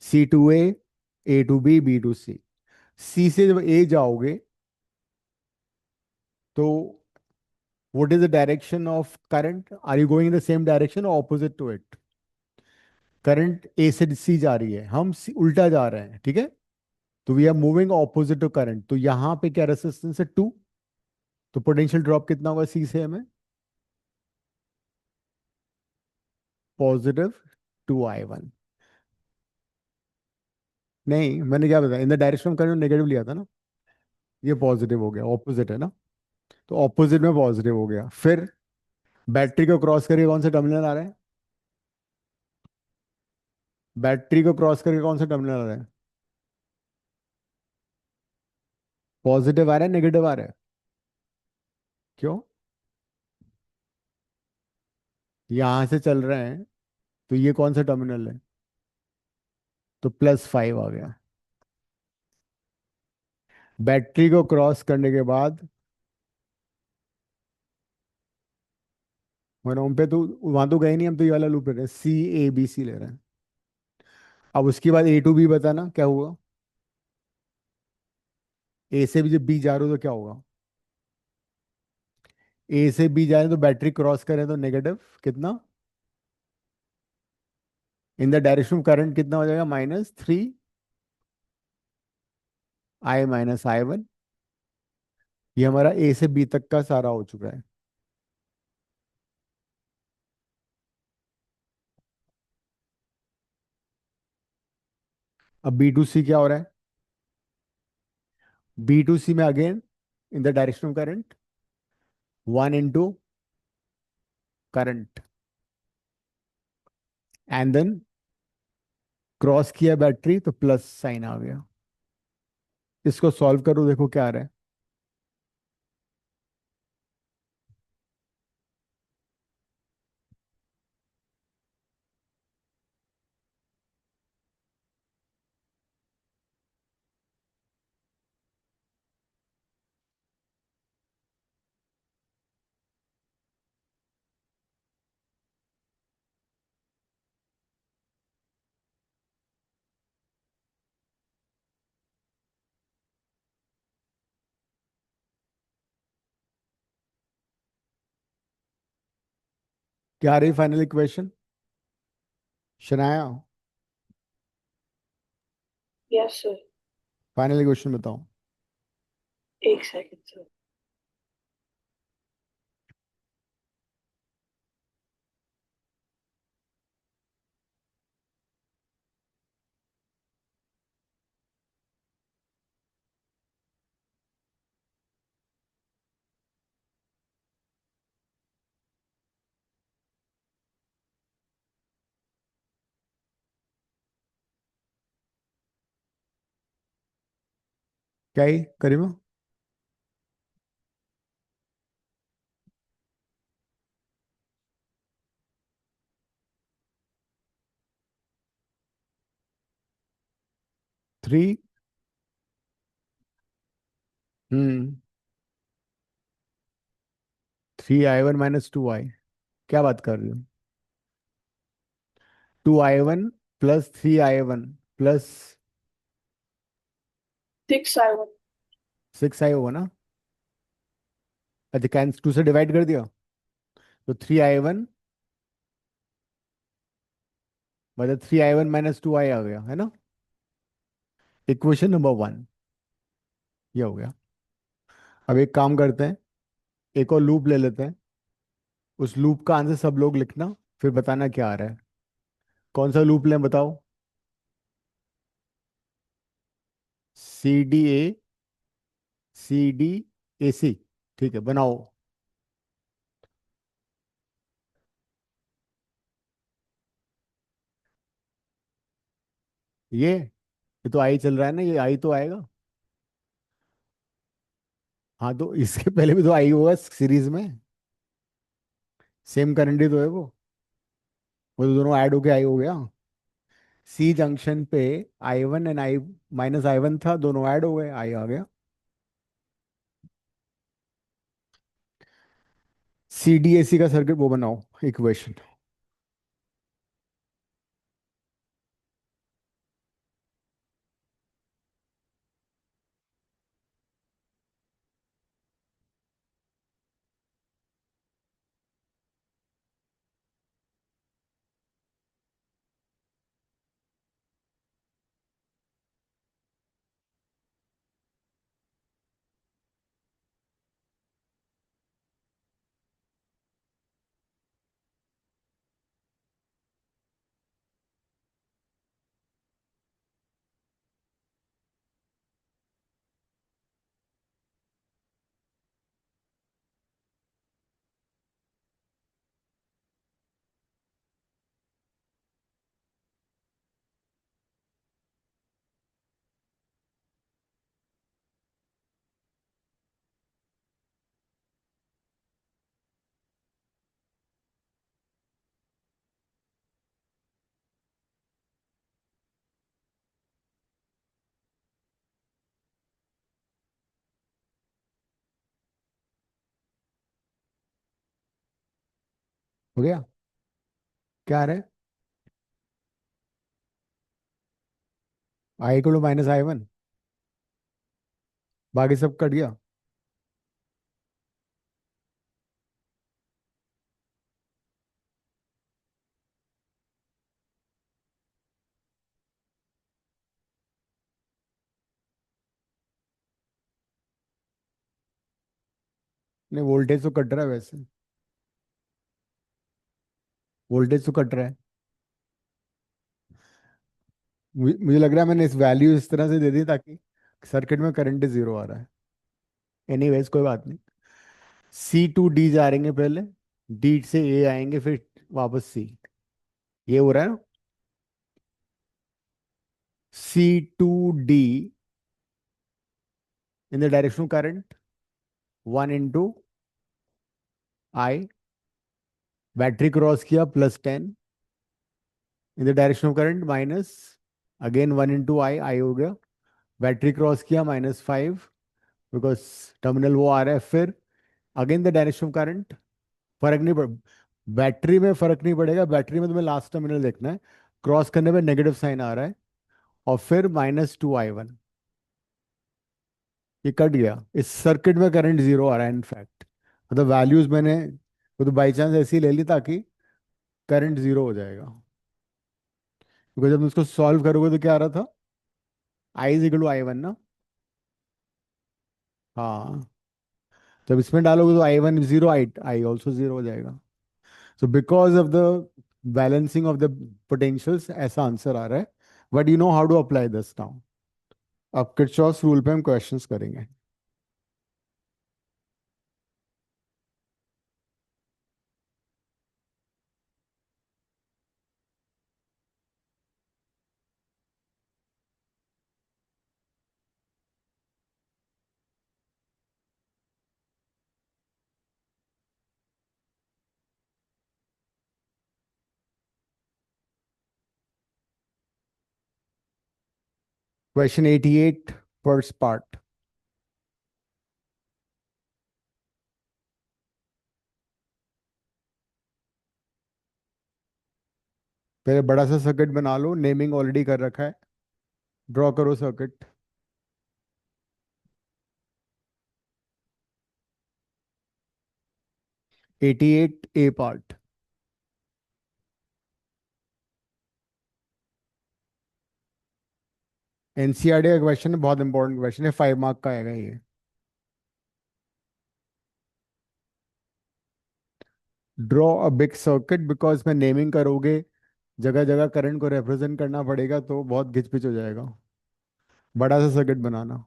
C to A, A to B, B to C। सी से जब ए जाओगे तो what is the direction of current? Are you going in the same direction और opposite to it? Current A से सी जा रही है, हम उल्टा जा रहे हैं, ठीक है। तो we are moving opposite to current. तो यहाँ पे क्या रेसिस्टेंस है? 2। तो पोटेंशियल ड्रॉप कितना होगा सी से हमें? +2I1। नहीं, मैंने क्या बताया, इन the direction of current negative लिया था ना, ये पॉजिटिव हो गया, ऑपोजिट है ना। तो ऑपोजिट में पॉजिटिव हो गया। फिर बैटरी को क्रॉस करके कौन सा टर्मिनल आ रहा है? बैटरी को क्रॉस करके कौन सा टर्मिनल आ रहा है? पॉजिटिव आ रहा है, नेगेटिव आ रहा है? क्यों? यहां से चल रहे हैं, तो ये कौन सा टर्मिनल है? तो +5 आ गया। बैटरी को क्रॉस करने के बाद वहां पे तो, वहां तो गए नहीं, हम तो ये वाला लूप ले रहे हैं, C A B C ले रहे हैं। अब उसके बाद A to B बताना क्या हुआ? ए से भी जब बी जा रहे हो तो क्या होगा? ए से बी जा रहे हैं तो बैटरी क्रॉस करें तो नेगेटिव कितना? इन द डायरेक्शन ऑफ करंट कितना हो जाएगा? -3I - I1। ये हमारा ए से बी तक का सारा हो चुका है। अब B to C क्या हो रहा है? B to C में again in the direction of current 1 into current, and then cross किया बैटरी तो प्लस साइन आ गया। इसको सॉल्व करो, देखो क्या आ रहा है। क्या आ रही final equation Shanaya? Yes sir. Final equation बताओ। एक सेकंड सर। क्या ही करीमा? थ्री। हम्म 3I1 - 2I। क्या बात कर रही हो? 2I1 + 3I1 + 6I1। 6I होगा ना? अच्छा, कैंस 2 से डिवाइड कर दिया, तो 3I1 मतलब 3I1 - 2I आ गया, है ना। इक्वेशन नंबर 1 ये हो गया। अब एक काम करते हैं, एक और लूप ले लेते हैं, उस लूप का आंसर सब लोग लिखना, फिर बताना क्या आ रहा है। कौन सा लूप लें बताओ? CDA CDAC, ठीक है बनाओ। ये तो आई चल रहा है ना, ये आई तो आएगा। हाँ तो इसके पहले भी तो आई होगा सीरीज में, सेम करंट ही तो है वो तो दोनों ऐड होके आई हो गया। सी जंक्शन पे I1 and I minus I1 था, दोनों ऐड हो गए, आई आ गया। CDAC का सर्किट वो बनाओ, इक्वेशन। हो गया? क्या आ रहा है? I = -I1, बाकी सब कट गया। नहीं, वोल्टेज तो कट रहा है वैसे, वोल्टेज तो कट रहा है। मुझे लग रहा है मैंने इस वैल्यू इस तरह से दे दी ताकि सर्किट में करंट जीरो आ रहा है। एनीवेज कोई बात नहीं। C to D जा रहेंगे पहले, D से A आएंगे, फिर वापस C। ये हो रहा है ना? C to D in the direction of current 1 into I, battery cross किया +10, इन the direction of current minus, again 1 into I हो गया, बैटरी क्रॉस किया -5, बिकॉज टर्मिनल वो आ रहा है, फिर again the direction of current, फर्क नहीं पड़, बैटरी में फर्क नहीं पड़ेगा, बैटरी में तुम्हें लास्ट टर्मिनल देखना है, क्रॉस करने पे नेगेटिव साइन आ रहा है, और फिर -2I1। ये कट गया, इस सर्किट में करंट जीरो आ रहा है इनफैक्ट, मतलब वैल्यूज मैंने वो तो बाई चांस ऐसी ले ली ताकि करंट जीरो हो जाएगा, क्योंकि जब उसको सॉल्व करोगे तो क्या आ रहा था? I = I1 ना। हाँ, जब इसमें डालोगे तो I1 zero, I also zero हो जाएगा। So because of the balancing of the potentials ऐसा आंसर आ रहा है। But you know how to apply this now. अब किरचॉफ रूल पे हम क्वेश्चंस करेंगे। Question 88, first part. पहले बड़ा सा सर्किट बना लो, नेमिंग ऑलरेडी कर रखा है, ड्रॉ करो सर्किट। A part. एनसीईआरटी का क्वेश्चन है, बहुत इंपॉर्टेंट क्वेश्चन है, 5 मार्क का आएगा ये। Draw a big circuit, because में नेमिंग करोगे जगह जगह करंट को रिप्रेजेंट करना पड़ेगा तो बहुत घिचपिच हो जाएगा। बड़ा सा सर्किट बनाना।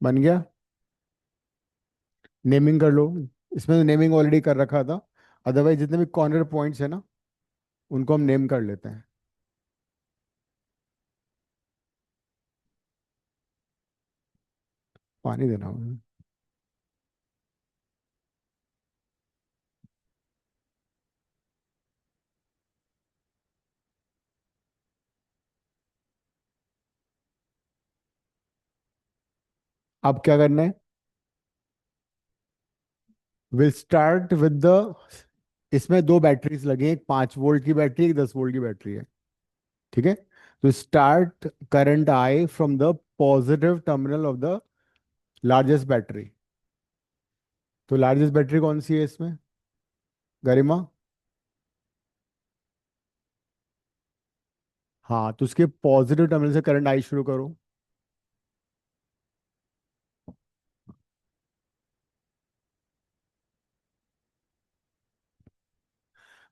बन गया। नेमिंग कर लो। इसमें तो नेमिंग ऑलरेडी कर रखा था। अदरवाइज जितने भी कॉर्नर पॉइंट्स है ना, उनको हम नेम कर लेते हैं। पानी देना होगा। अब क्या करना है? विल स्टार्ट विद द, इसमें दो बैटरीज लगी हैं, एक 5 वोल्ट की बैटरी, एक 10 वोल्ट की बैटरी है। ठीक है। तो start current I from the positive terminal of the largest battery. तो लार्जेस्ट बैटरी कौन सी है इसमें, गरिमा? हाँ, तो उसके पॉजिटिव टर्मिनल से करंट आई शुरू करो।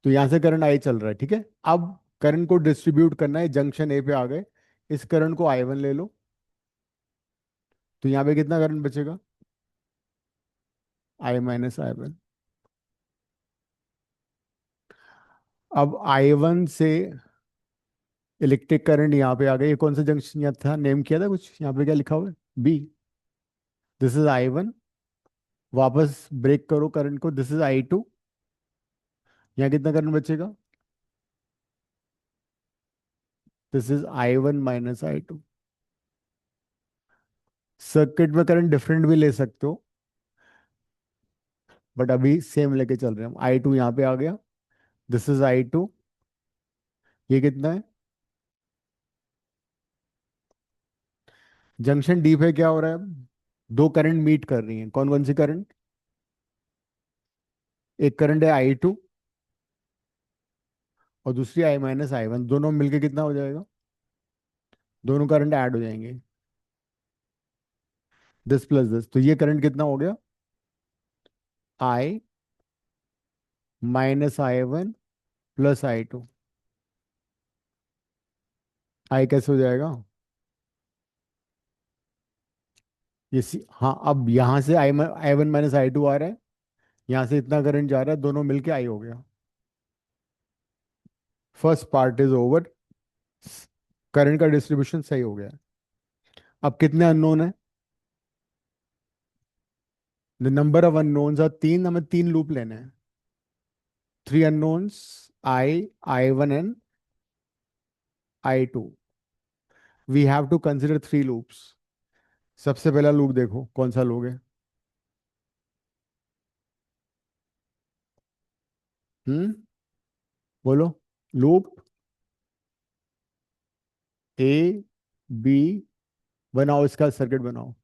तो यहां से करंट आई चल रहा है। ठीक है। अब करंट को डिस्ट्रीब्यूट करना है, जंक्शन ए पे आ गए। इस करंट को I1 ले लो। तो यहाँ पे कितना करंट बचेगा? I - I1। अब I1 से इलेक्ट्रिक करंट यहाँ पे आ गया। ये कौन सा जंक्शन यहाँ था, नेम किया था कुछ? यहाँ पे क्या लिखा हुआ है? बी। This is I1। वापस ब्रेक करो करंट को, दिस इज I2। यहाँ कितना करंट बचेगा? This is I1 - I2। Circuit में करंट डिफरेंट भी ले सकते हो, बट अभी सेम लेके चल रहे हैं हम। I2 यहाँ पे आ गया, दिस इज I2। ये कितना है? जंक्शन डी पे क्या हो रहा है अब? दो करंट मीट कर रही हैं। कौन कौन सी करंट? एक करंट है I2 और दूसरी I - I1। दोनों मिलके कितना हो जाएगा? दोनों करंट ऐड हो जाएंगे, दिस प्लस दिस। तो ये करंट कितना हो गया? I - I1 plus I2। आई कैसे हो जाएगा? हाँ, अब यहाँ से I1 - I2 आ रहा है, यहाँ से इतना करंट जा रहा है, दोनों मिलके आई हो गया। First part is over. Current का डिस्ट्रीब्यूशन सही हो गया। अब कितने अननोन है? The number of unknowns are 3। हमें 3 लूप लेने हैं। 3 unknowns, I - I1 and I2। We have to consider 3 loops. सबसे पहला लूप देखो कौन सा लोगे। हम्म, बोलो। Loop A, B. बनाओ, इसका सर्किट बनाओ,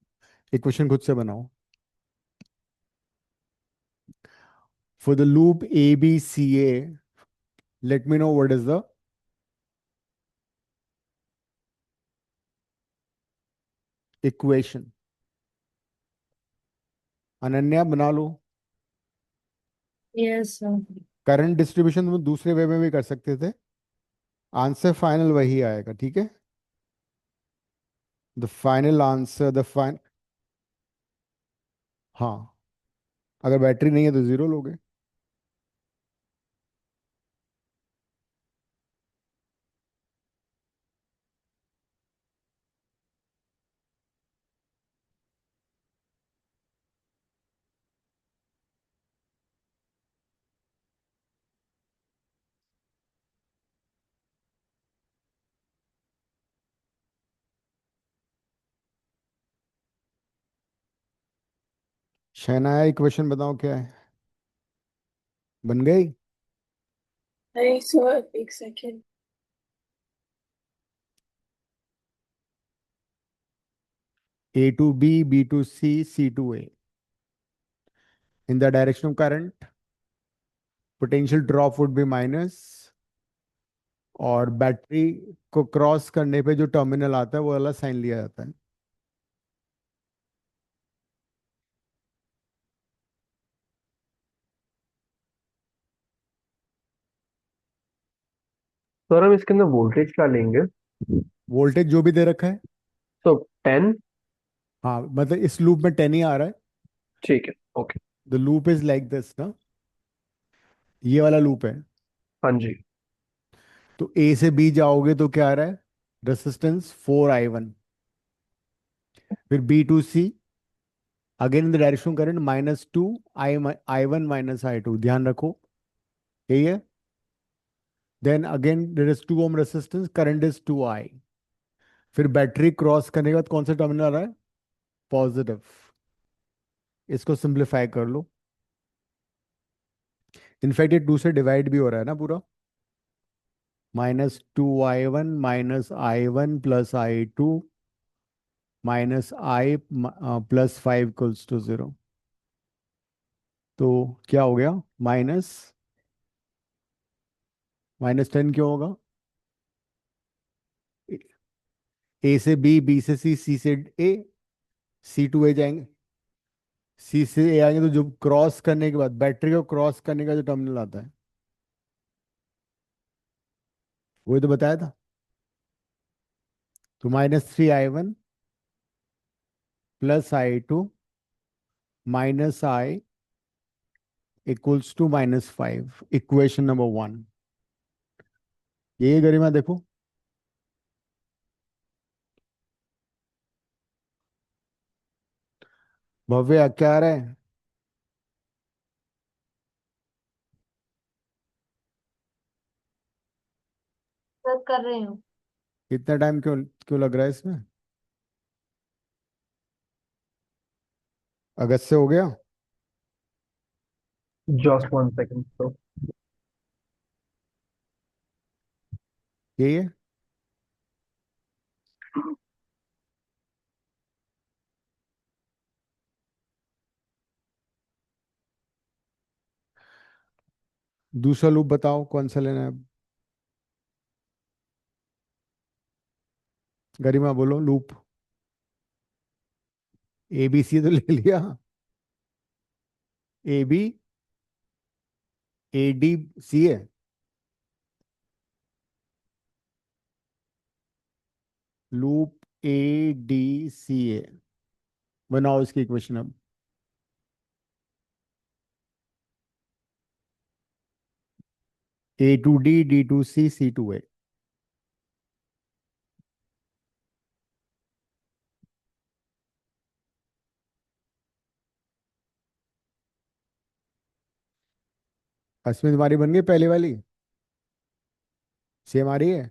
इक्वेशन खुद से बनाओ। For the loop ABCA, let me know what is the equation. Ananya बना लो। Yes sir. करंट डिस्ट्रीब्यूशन तुम दूसरे वे में भी कर सकते थे, आंसर फाइनल वही आएगा। ठीक है। The final answer, the fine, हाँ, अगर बैटरी नहीं है तो 0 लोगे। शहनाया इक्वेशन बताओ क्या है, बन गई? नहीं सर, एक second. A to B, B to C, C to A. In the direction of current, potential drop would be minus, और बैटरी को क्रॉस करने पे जो टर्मिनल आता है वो वाला साइन लिया जाता है। सर हम इसके अंदर वोल्टेज क्या लेंगे? वोल्टेज जो भी दे रखा है, तो 10। हाँ मतलब इस लूप में 10 ही आ रहा है। ठीक है, okay. The loop is like this ना, ये वाला लूप है। हाँ जी। तो ए से बी जाओगे तो क्या आ रहा है, रेसिस्टेंस 4i1। फिर B to C, again in the direction current -2 i1 -i2, ध्यान रखो यही है। Then again there is 2 ohm resistance, current is 2i। फिर बैटरी क्रॉस करने के बाद कौन सा टर्मिनल आ रहा है, पॉजिटिव। इसको सिंप्लीफाई कर लो। इनफैक्ट ये 2 से डिवाइड भी हो रहा है ना पूरा, -2i1 -i1 +i2 -i +5 = 0। तो क्या हो गया, माइनस -10 क्यों होगा, ए से बी, बी से सी, सी से ए, सी टू ए जाएंगे, सी से ए आएंगे तो जो क्रॉस करने के बाद बैटरी को क्रॉस करने का जो टर्मिनल आता है वही तो बताया था। तो -3i1 +i2 -i = -5, equation number 1। ये गरिमा देखो, भव्य क्या आ रहा है, सर कर रही हूँ। इतना टाइम क्यों क्यों लग रहा है इसमें, अगस्त से हो गया? जस्ट 1 सेकंड तो। यही है। दूसरा लूप बताओ कौन सा लेना है अब? गरिमा बोलो लूप। ए बी सी तो ले लिया, A B A D C है, लूप ए डी सी ए। बनाओ इसकी इक्वेशन अब। A to D, D to C, C to A. Asmin तुम्हारी बन गई पहले वाली, सेम आ रही है।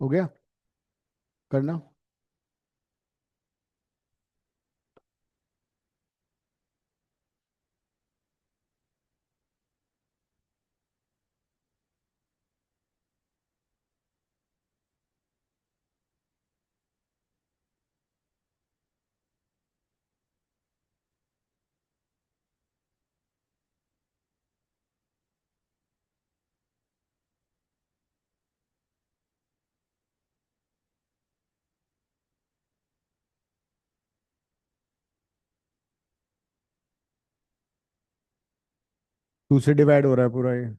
हो गया करना। टू से डिवाइड हो रहा है पूरा ये।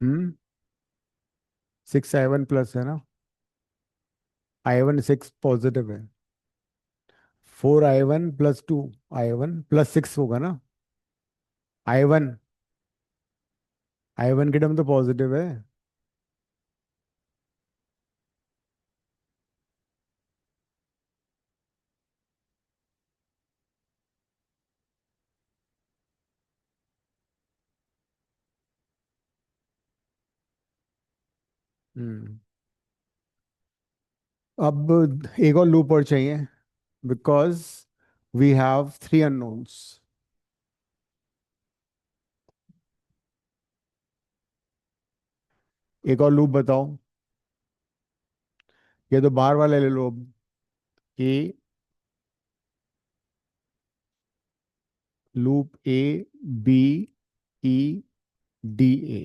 हम्म 6i1 प्लस है ना। i1 6 पॉजिटिव है। 4i1 + 2 i1 + 6 होगा ना। i1 i1 की टर्म तो पॉजिटिव है। हम्म अब एक और लूप और चाहिए, बिकॉज वी हैव 3 अननोन्स। एक और लूप बताओ। ये तो बाहर वाले ले लो अब। ए loop A B E D A,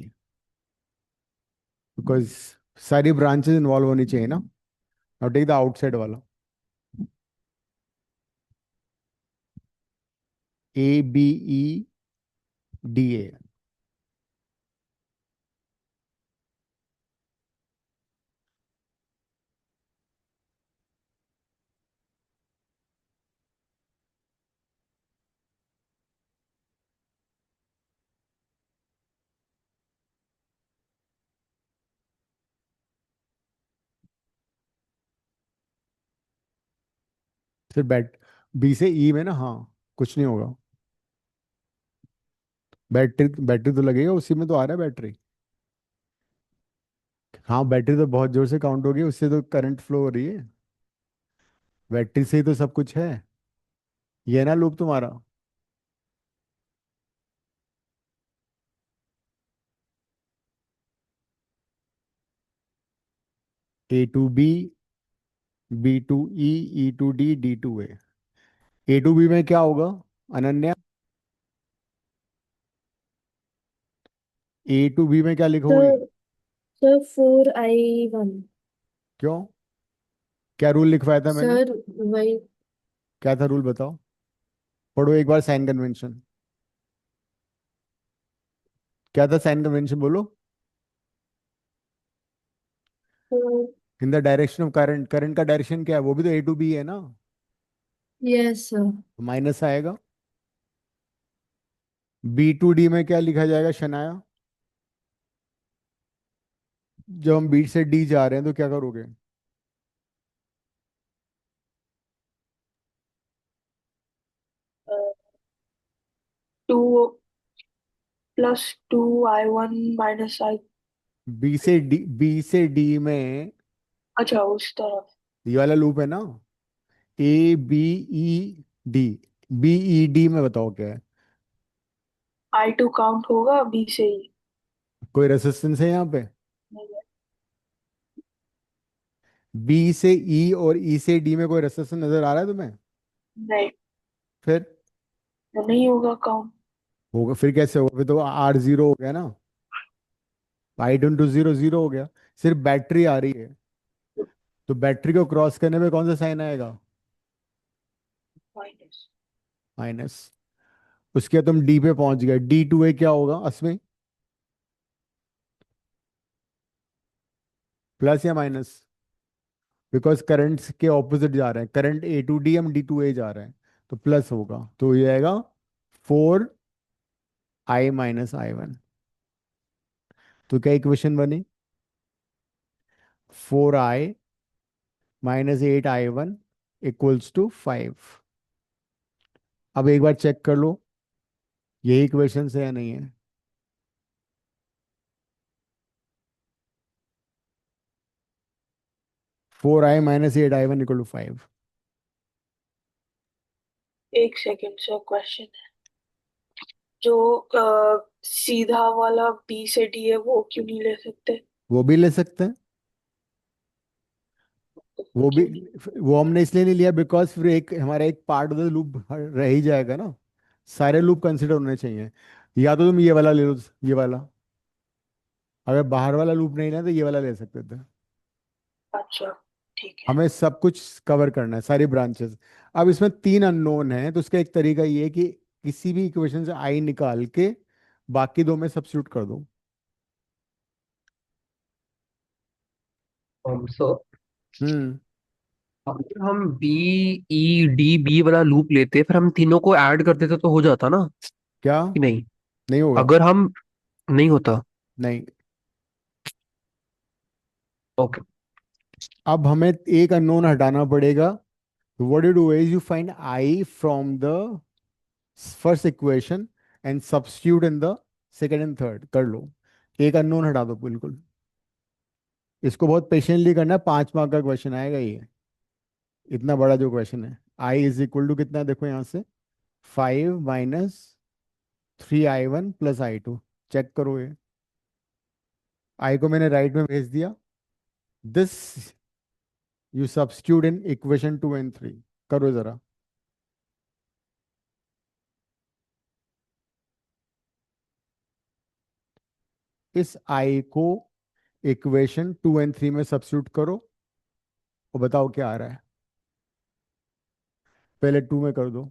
because सारी ब्रांचेस इन्वॉल्व होनी चाहिए ना। नाउ टेक द आउटसाइड वाला। ABEDA। फिर B से E में ना, हाँ कुछ नहीं होगा। बैटरी बैटरी तो लगेगा, उसी में तो आ रहा है बैटरी। हाँ बैटरी तो बहुत जोर से काउंट होगी, उससे तो करंट फ्लो हो रही है। बैटरी से ही तो सब कुछ है। ये है ना लूप तुम्हारा। A to B, B to E, E to D, D to A। A to B में क्या होगा अनन्या? A to B में क्या लिखोगी? Sir sir 4i1। क्यों? क्या रूल लिखवाया था मैंने? सर वही। क्या था रूल बताओ। पढ़ो एक बार साइन कन्वेंशन। क्या था साइन कन्वेंशन बोलो। इन the direction of current, current का डायरेक्शन क्या है? वो भी तो A to B है ना। Yes sir. माइनस आएगा। B to D में क्या लिखा जाएगा शनाया? जब हम B से D जा रहे हैं तो क्या करोगे? 2 + 2i1 - i। B से D में अच्छा, उस तरफ। ये वाला लूप है ना। ABED। BED में बताओ क्या है? i2 काउंट होगा b से ही। कोई रेसिस्टेंस है यहाँ पे? नहीं है। B से E और E से D में कोई रेसिस्टेंस नजर आ रहा है तुम्हें? नहीं, फिर तो नहीं होगा काउंट। होगा, फिर कैसे होगा? फिर तो R 0 हो गया ना। I × 0 0 हो गया। सिर्फ बैटरी आ रही है, तो बैटरी को क्रॉस करने पे कौन सा साइन आएगा? माइनस, उसके बाद तुम डी पे पहुंच गए, D2A क्या होगा असमें, प्लस या माइनस, बिकॉज करंट्स के ऑपोजिट जा रहे हैं, करंट A to D, हम D2A जा रहे हैं, तो प्लस होगा, तो ये आएगा 4I - I1। तो क्या इक्वेशन बनी, 4I - 8I1 = 5। अब एक बार चेक कर लो यही इक्वेशन है या नहीं है। 4I - 8I1 = 5। एक सेकंड सर, क्वेश्चन है जो सीधा वाला बी से डी है वो क्यों नहीं ले सकते? वो भी ले सकते हैं, वो भी, क्यों नहीं? वो हमने इसलिए नहीं लिया बिकॉज फिर एक हमारा एक पार्ट ऑफ द लूप रह ही जाएगा ना, सारे लूप कंसिडर होने चाहिए। या तो तुम ये वाला ले लो, ये वाला, अगर बाहर वाला लूप नहीं लेना तो ये वाला ले सकते थे। अच्छा, ठीक है। हमें सब कुछ कवर करना है, सारी ब्रांचेस। अब इसमें 3 अननोन है, तो उसका एक तरीका ये है कि किसी भी इक्वेशन से आई निकाल के बाकी दो में सब्स्टिट्यूट कर दो। सो हम्म। अगर हम B E D B वाला लूप लेते फिर हम तीनों को ऐड कर देते तो हो जाता ना, क्या, कि नहीं? नहीं होगा, अगर हम नहीं होता। नहीं। ओके। अब हमें एक अननोन हटाना पड़ेगा, तो what you do is you find I from the first equation and substitute in the second and third, कर लो, एक अननोन हटा दो बिल्कुल। इसको बहुत पेशेंटली करना है, 5 मार्क का क्वेश्चन आएगा ये, इतना बड़ा जो क्वेश्चन है। I = कितना है देखो यहाँ से, 5 - 3I1 + I2, चेक करो ये, आई को मैंने राइट में भेज दिया, this you substitute in equation 2 and 3, करो जरा। इस आई को इक्वेशन 2 and 3 में सब्स्टिट्यूट करो और बताओ क्या आ रहा है, पहले 2 में कर दो,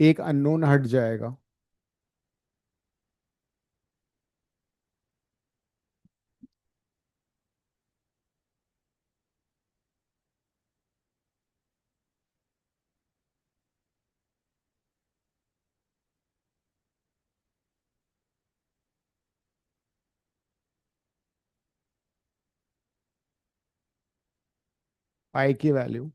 एक अननोन हट जाएगा। आई की वैल्यू,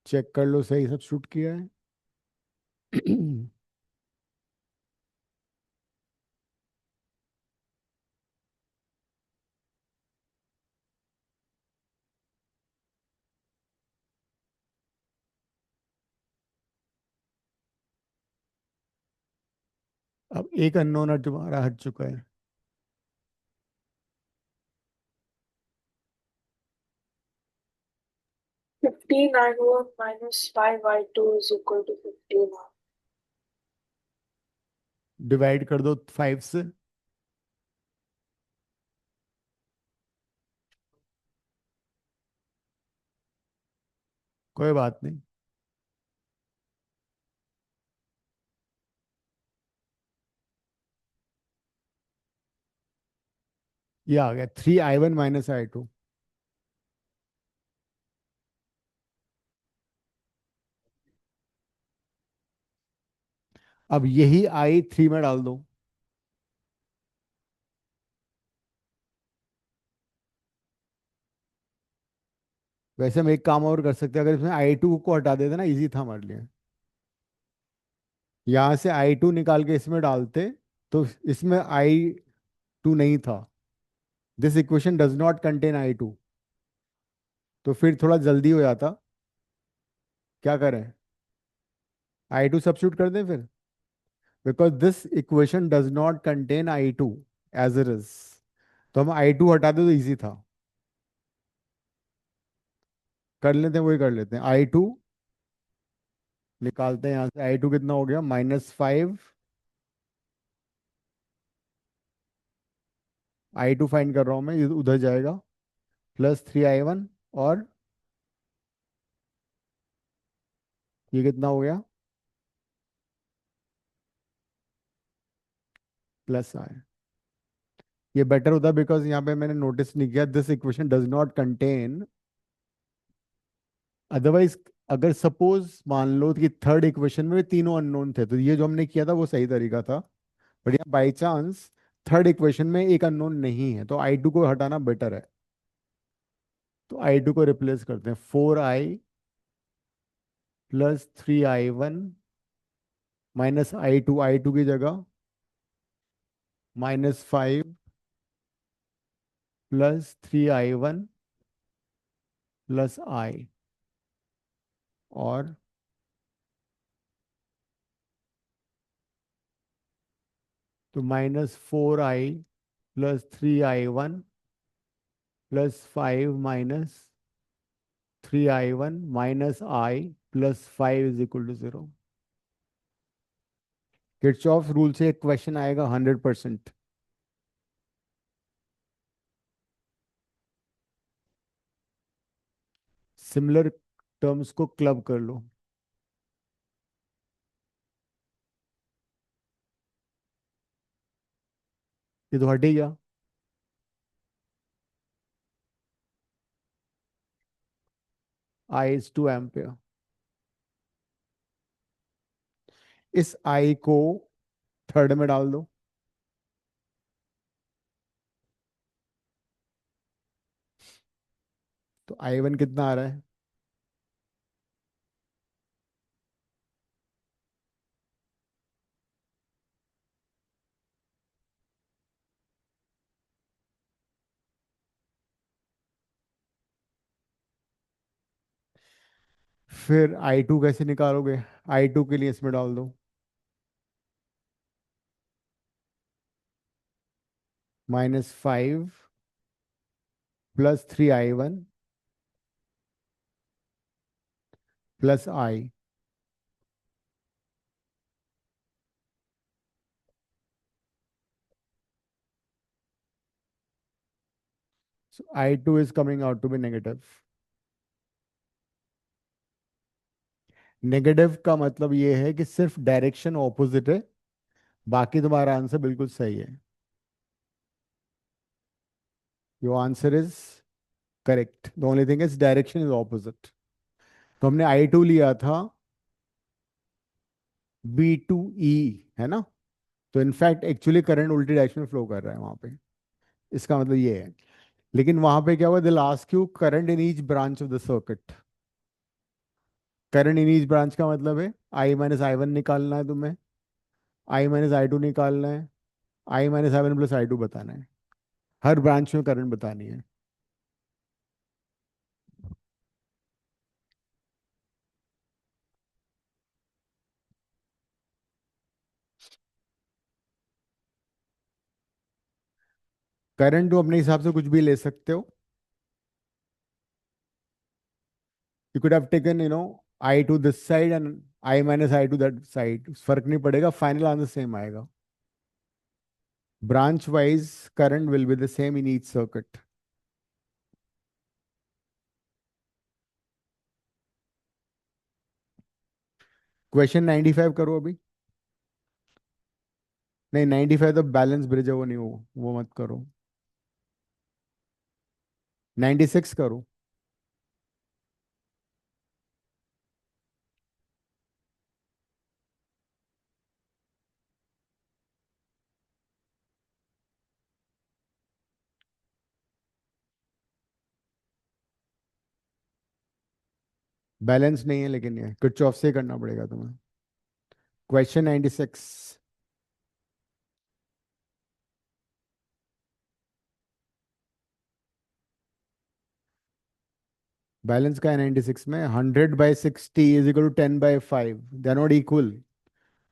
चेक कर लो सही सब्स्टिट्यूट किया है। अब एक अननोन हट तुम्हारा हट चुका है। 15I1 - 5I2 = 15। डिवाइड कर दो 5 से, कोई बात नहीं, ये आ गया 3I1 - I2। अब यही I 3 में डाल दो, वैसे हम एक काम और कर सकते हैं, अगर इसमें I2 को हटा देते ना, इजी था हमारे लिए, यहाँ से I2 निकाल के इसमें डालते, तो इसमें I2 नहीं था, this equation does not contain I2, तो फिर थोड़ा जल्दी हो जाता, क्या करें, I2 सब्स्टिट्यूट कर दें फिर, because this equation does not contain I2 as it is. तो हम I2 हटा दे तो इजी था। कर लेते हैं, वही कर लेते हैं। I2 निकालते हैं यहाँ से। I2 कितना हो गया, -5। I2 फाइंड कर रहा हूं मैं, ये उधर जाएगा, +3I1। और ये कितना हो गया, +I। ये बेटर होता बिकॉज यहाँ पे मैंने नोटिस नहीं किया, this equation does not contain. Otherwise अगर सपोज मान लो कि थर्ड इक्वेशन में तीनों अननोन थे, तो ये जो हमने किया था वो सही तरीका था। बट यहाँ बाई चांस थर्ड इक्वेशन में एक अननोन नहीं है, तो I2 को हटाना बेटर है। तो I2 को रिप्लेस करते हैं, 4I +3I1 -I2 की जगह -5 +3I1 +I। और तो -4I +3I1 +5 -3I1 -I +5 = 0। Kirchhoff rule से एक क्वेश्चन आएगा 100%। सिमिलर टर्म्स को क्लब कर लो। ये तो हट ही गया। I is 2 ampere. इस I को थर्ड में डाल दो, तो I1 कितना आ रहा है, फिर I2 कैसे निकालोगे, I2 के लिए इसमें डाल दो, -5 +3I1 +I। So I2 is coming out to be negative। Negative का मतलब ये है कि सिर्फ डायरेक्शन ऑपोजिट है, बाकी तुम्हारा आंसर बिल्कुल सही है। Your answer is correct, the only thing is direction is opposite. तो हमने I2 लिया था B2E, है ना। तो इनफैक्ट एक्चुअली करंट उल्टी डायरेक्शन में फ्लो कर रहा है वहां पे, इसका मतलब ये है। लेकिन वहां पे क्या हुआ, they ask you current in each branch of the circuit. Current in each branch का मतलब है I - I1 निकालना है तुम्हें, I - I2 निकालना है, I - I1 + I2 बताना है। हर ब्रांच में करंट बतानी है। करंट तो अपने हिसाब से कुछ भी ले सकते हो। You could have taken I2 this side and I - I2 that side, फर्क नहीं पड़ेगा, फाइनल आंसर सेम आएगा। Branch wise current will be the same in each circuit. Question 95 करो अभी। नहीं, 95 तो बैलेंस ब्रिज है, वो नहीं, वो मत करो। 96 करो। बैलेंस नहीं है, लेकिन ये किरचॉफ से करना पड़ेगा तुम्हें। क्वेश्चन 96। बैलेंस का है 96 में। 100/60 is equal to 10/5, they are not equal.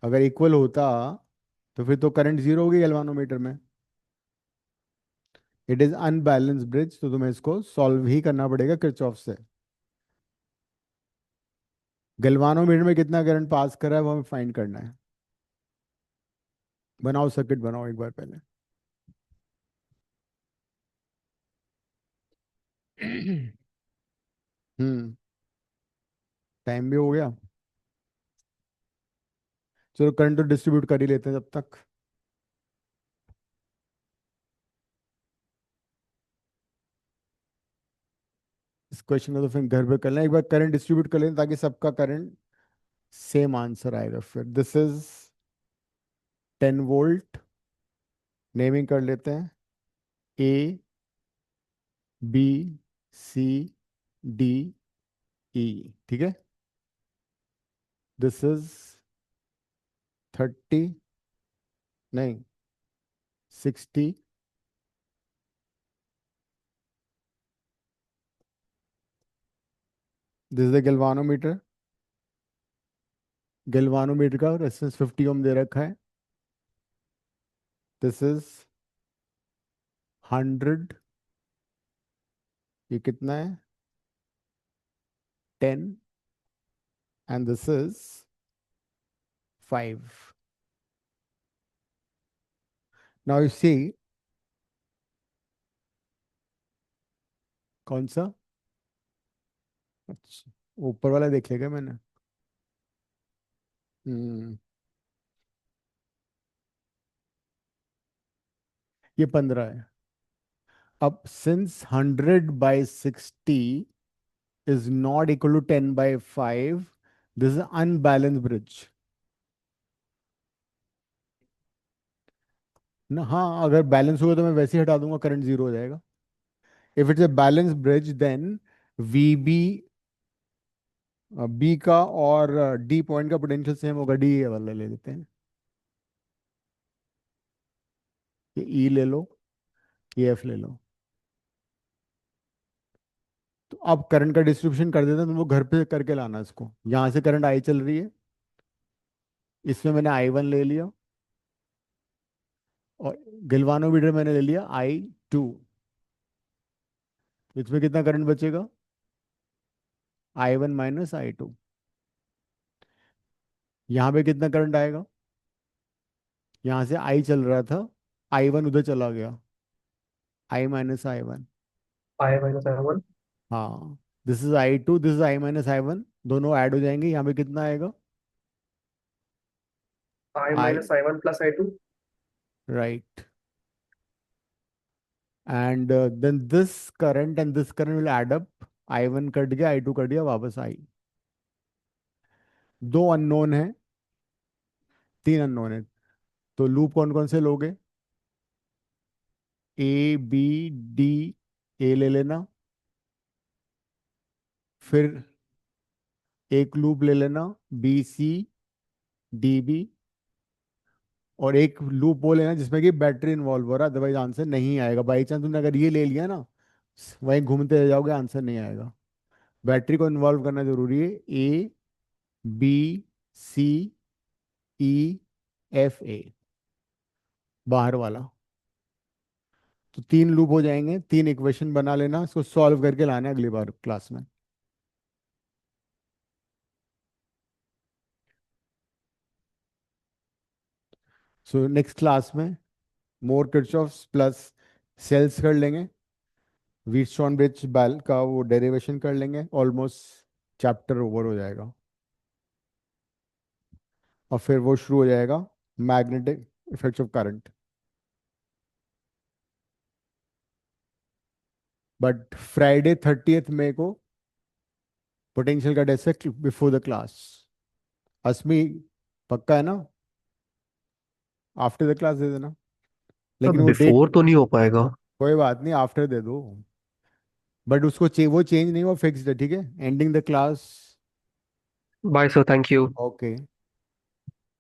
अगर इक्वल होता तो फिर तो करंट जीरो होगी गैल्वानोमीटर में। इट इज अनबैलेंस ब्रिज, तो तुम्हें इसको सॉल्व ही करना पड़ेगा किरचॉफ से। गैल्वानोमीटर में कितना करंट पास कर रहा है वो हमें फाइंड करना है। बनाओ सर्किट, बनाओ एक बार पहले। हम्म, टाइम भी हो गया। चलो करंट तो डिस्ट्रीब्यूट कर ही लेते हैं जब तक। इस क्वेश्चन को तो फिर घर पे कर लें, एक बार करंट डिस्ट्रीब्यूट कर लें ताकि सबका करंट सेम आंसर आएगा। फिर दिस इज 10 वोल्ट। नेमिंग कर लेते हैं, A B C D E, ठीक है। दिस इज 30, नहीं 60, this is the galvanometer. Galvanometer का रेजिस्टेंस 50 ओम दे रखा है। दिस इज 100, ये कितना है 10, and this is 5। Now you see, कौन सा, अच्छा ऊपर वाला देख लेगा मैंने। हम्म, ये 15 है। अब since 100/60 is not equal to 10/5, this is unbalanced bridge ना। हाँ, अगर बैलेंस होगा तो मैं वैसे ही हटा दूंगा, करंट जीरो हो जाएगा। If it's a balance bridge then V B, B का और डी पॉइंट का पोटेंशियल सेम होगा। डी वाला ले लेते हैं, ये ई ले लो, ये एफ ले लो। तो अब करंट का डिस्ट्रीब्यूशन कर देते हैं, तुम वो घर पे करके लाना इसको। यहाँ से करंट आई चल रही है, इसमें मैंने I1 ले लिया, और गिलवानोमीटर मैंने ले लिया I2। इसमें कितना करंट बचेगा, I1 माइनस I2। यहाँ पे कितना करंट आएगा, यहाँ से I चल रहा था, I1 उधर चला गया, I माइनस I1। I-1 हाँ, this is I2, this is I minus I1, दोनों ऐड हो जाएंगे। यहाँ पे कितना आएगा, I I, minus I1 plus I2। Right. And then this current and this current will add up. I1 cut गया, I2 cut गया, वापस I। दो अननोन है, तीन अननोन है, तो लूप कौन कौन से लोगे, ए बी डी, ए ले लेना, फिर एक लूप ले लेना बी सी डी बी, और एक लूप वो लेना जिसमें कि बैटरी इन्वॉल्व हो रहा है, अदरवाइज आंसर नहीं आएगा। बाई चांस तुमने अगर ये ले लिया ना, वहीं घूमते रह जाओगे, आंसर नहीं आएगा। बैटरी को इन्वॉल्व करना जरूरी है, A B C E F A, बाहर वाला। तो तीन लूप हो जाएंगे, तीन इक्वेशन बना लेना, इसको सॉल्व करके लाना है अगली बार क्लास में। सो नेक्स्ट क्लास में मोर किरचॉफ्स प्लस सेल्स कर लेंगे, व्हीटस्टोन ब्रिज बैल का वो डेरिवेशन कर लेंगे, ऑलमोस्ट चैप्टर ओवर हो जाएगा। और फिर वो शुरू हो जाएगा magnetic effects of current. But Friday 30 मई को पोटेंशियल का टेस्ट है बिफोर द क्लास। अस्मी, पक्का है ना, आफ्टर द क्लास दे देना, लेकिन वो डेट, बिफोर तो नहीं हो पाएगा। कोई बात नहीं, आफ्टर दे दो। बट उसको वो चेंज नहीं हुआ, फिक्स्ड है, ठीक है, ending the class. Bye sir, thank you. Okay.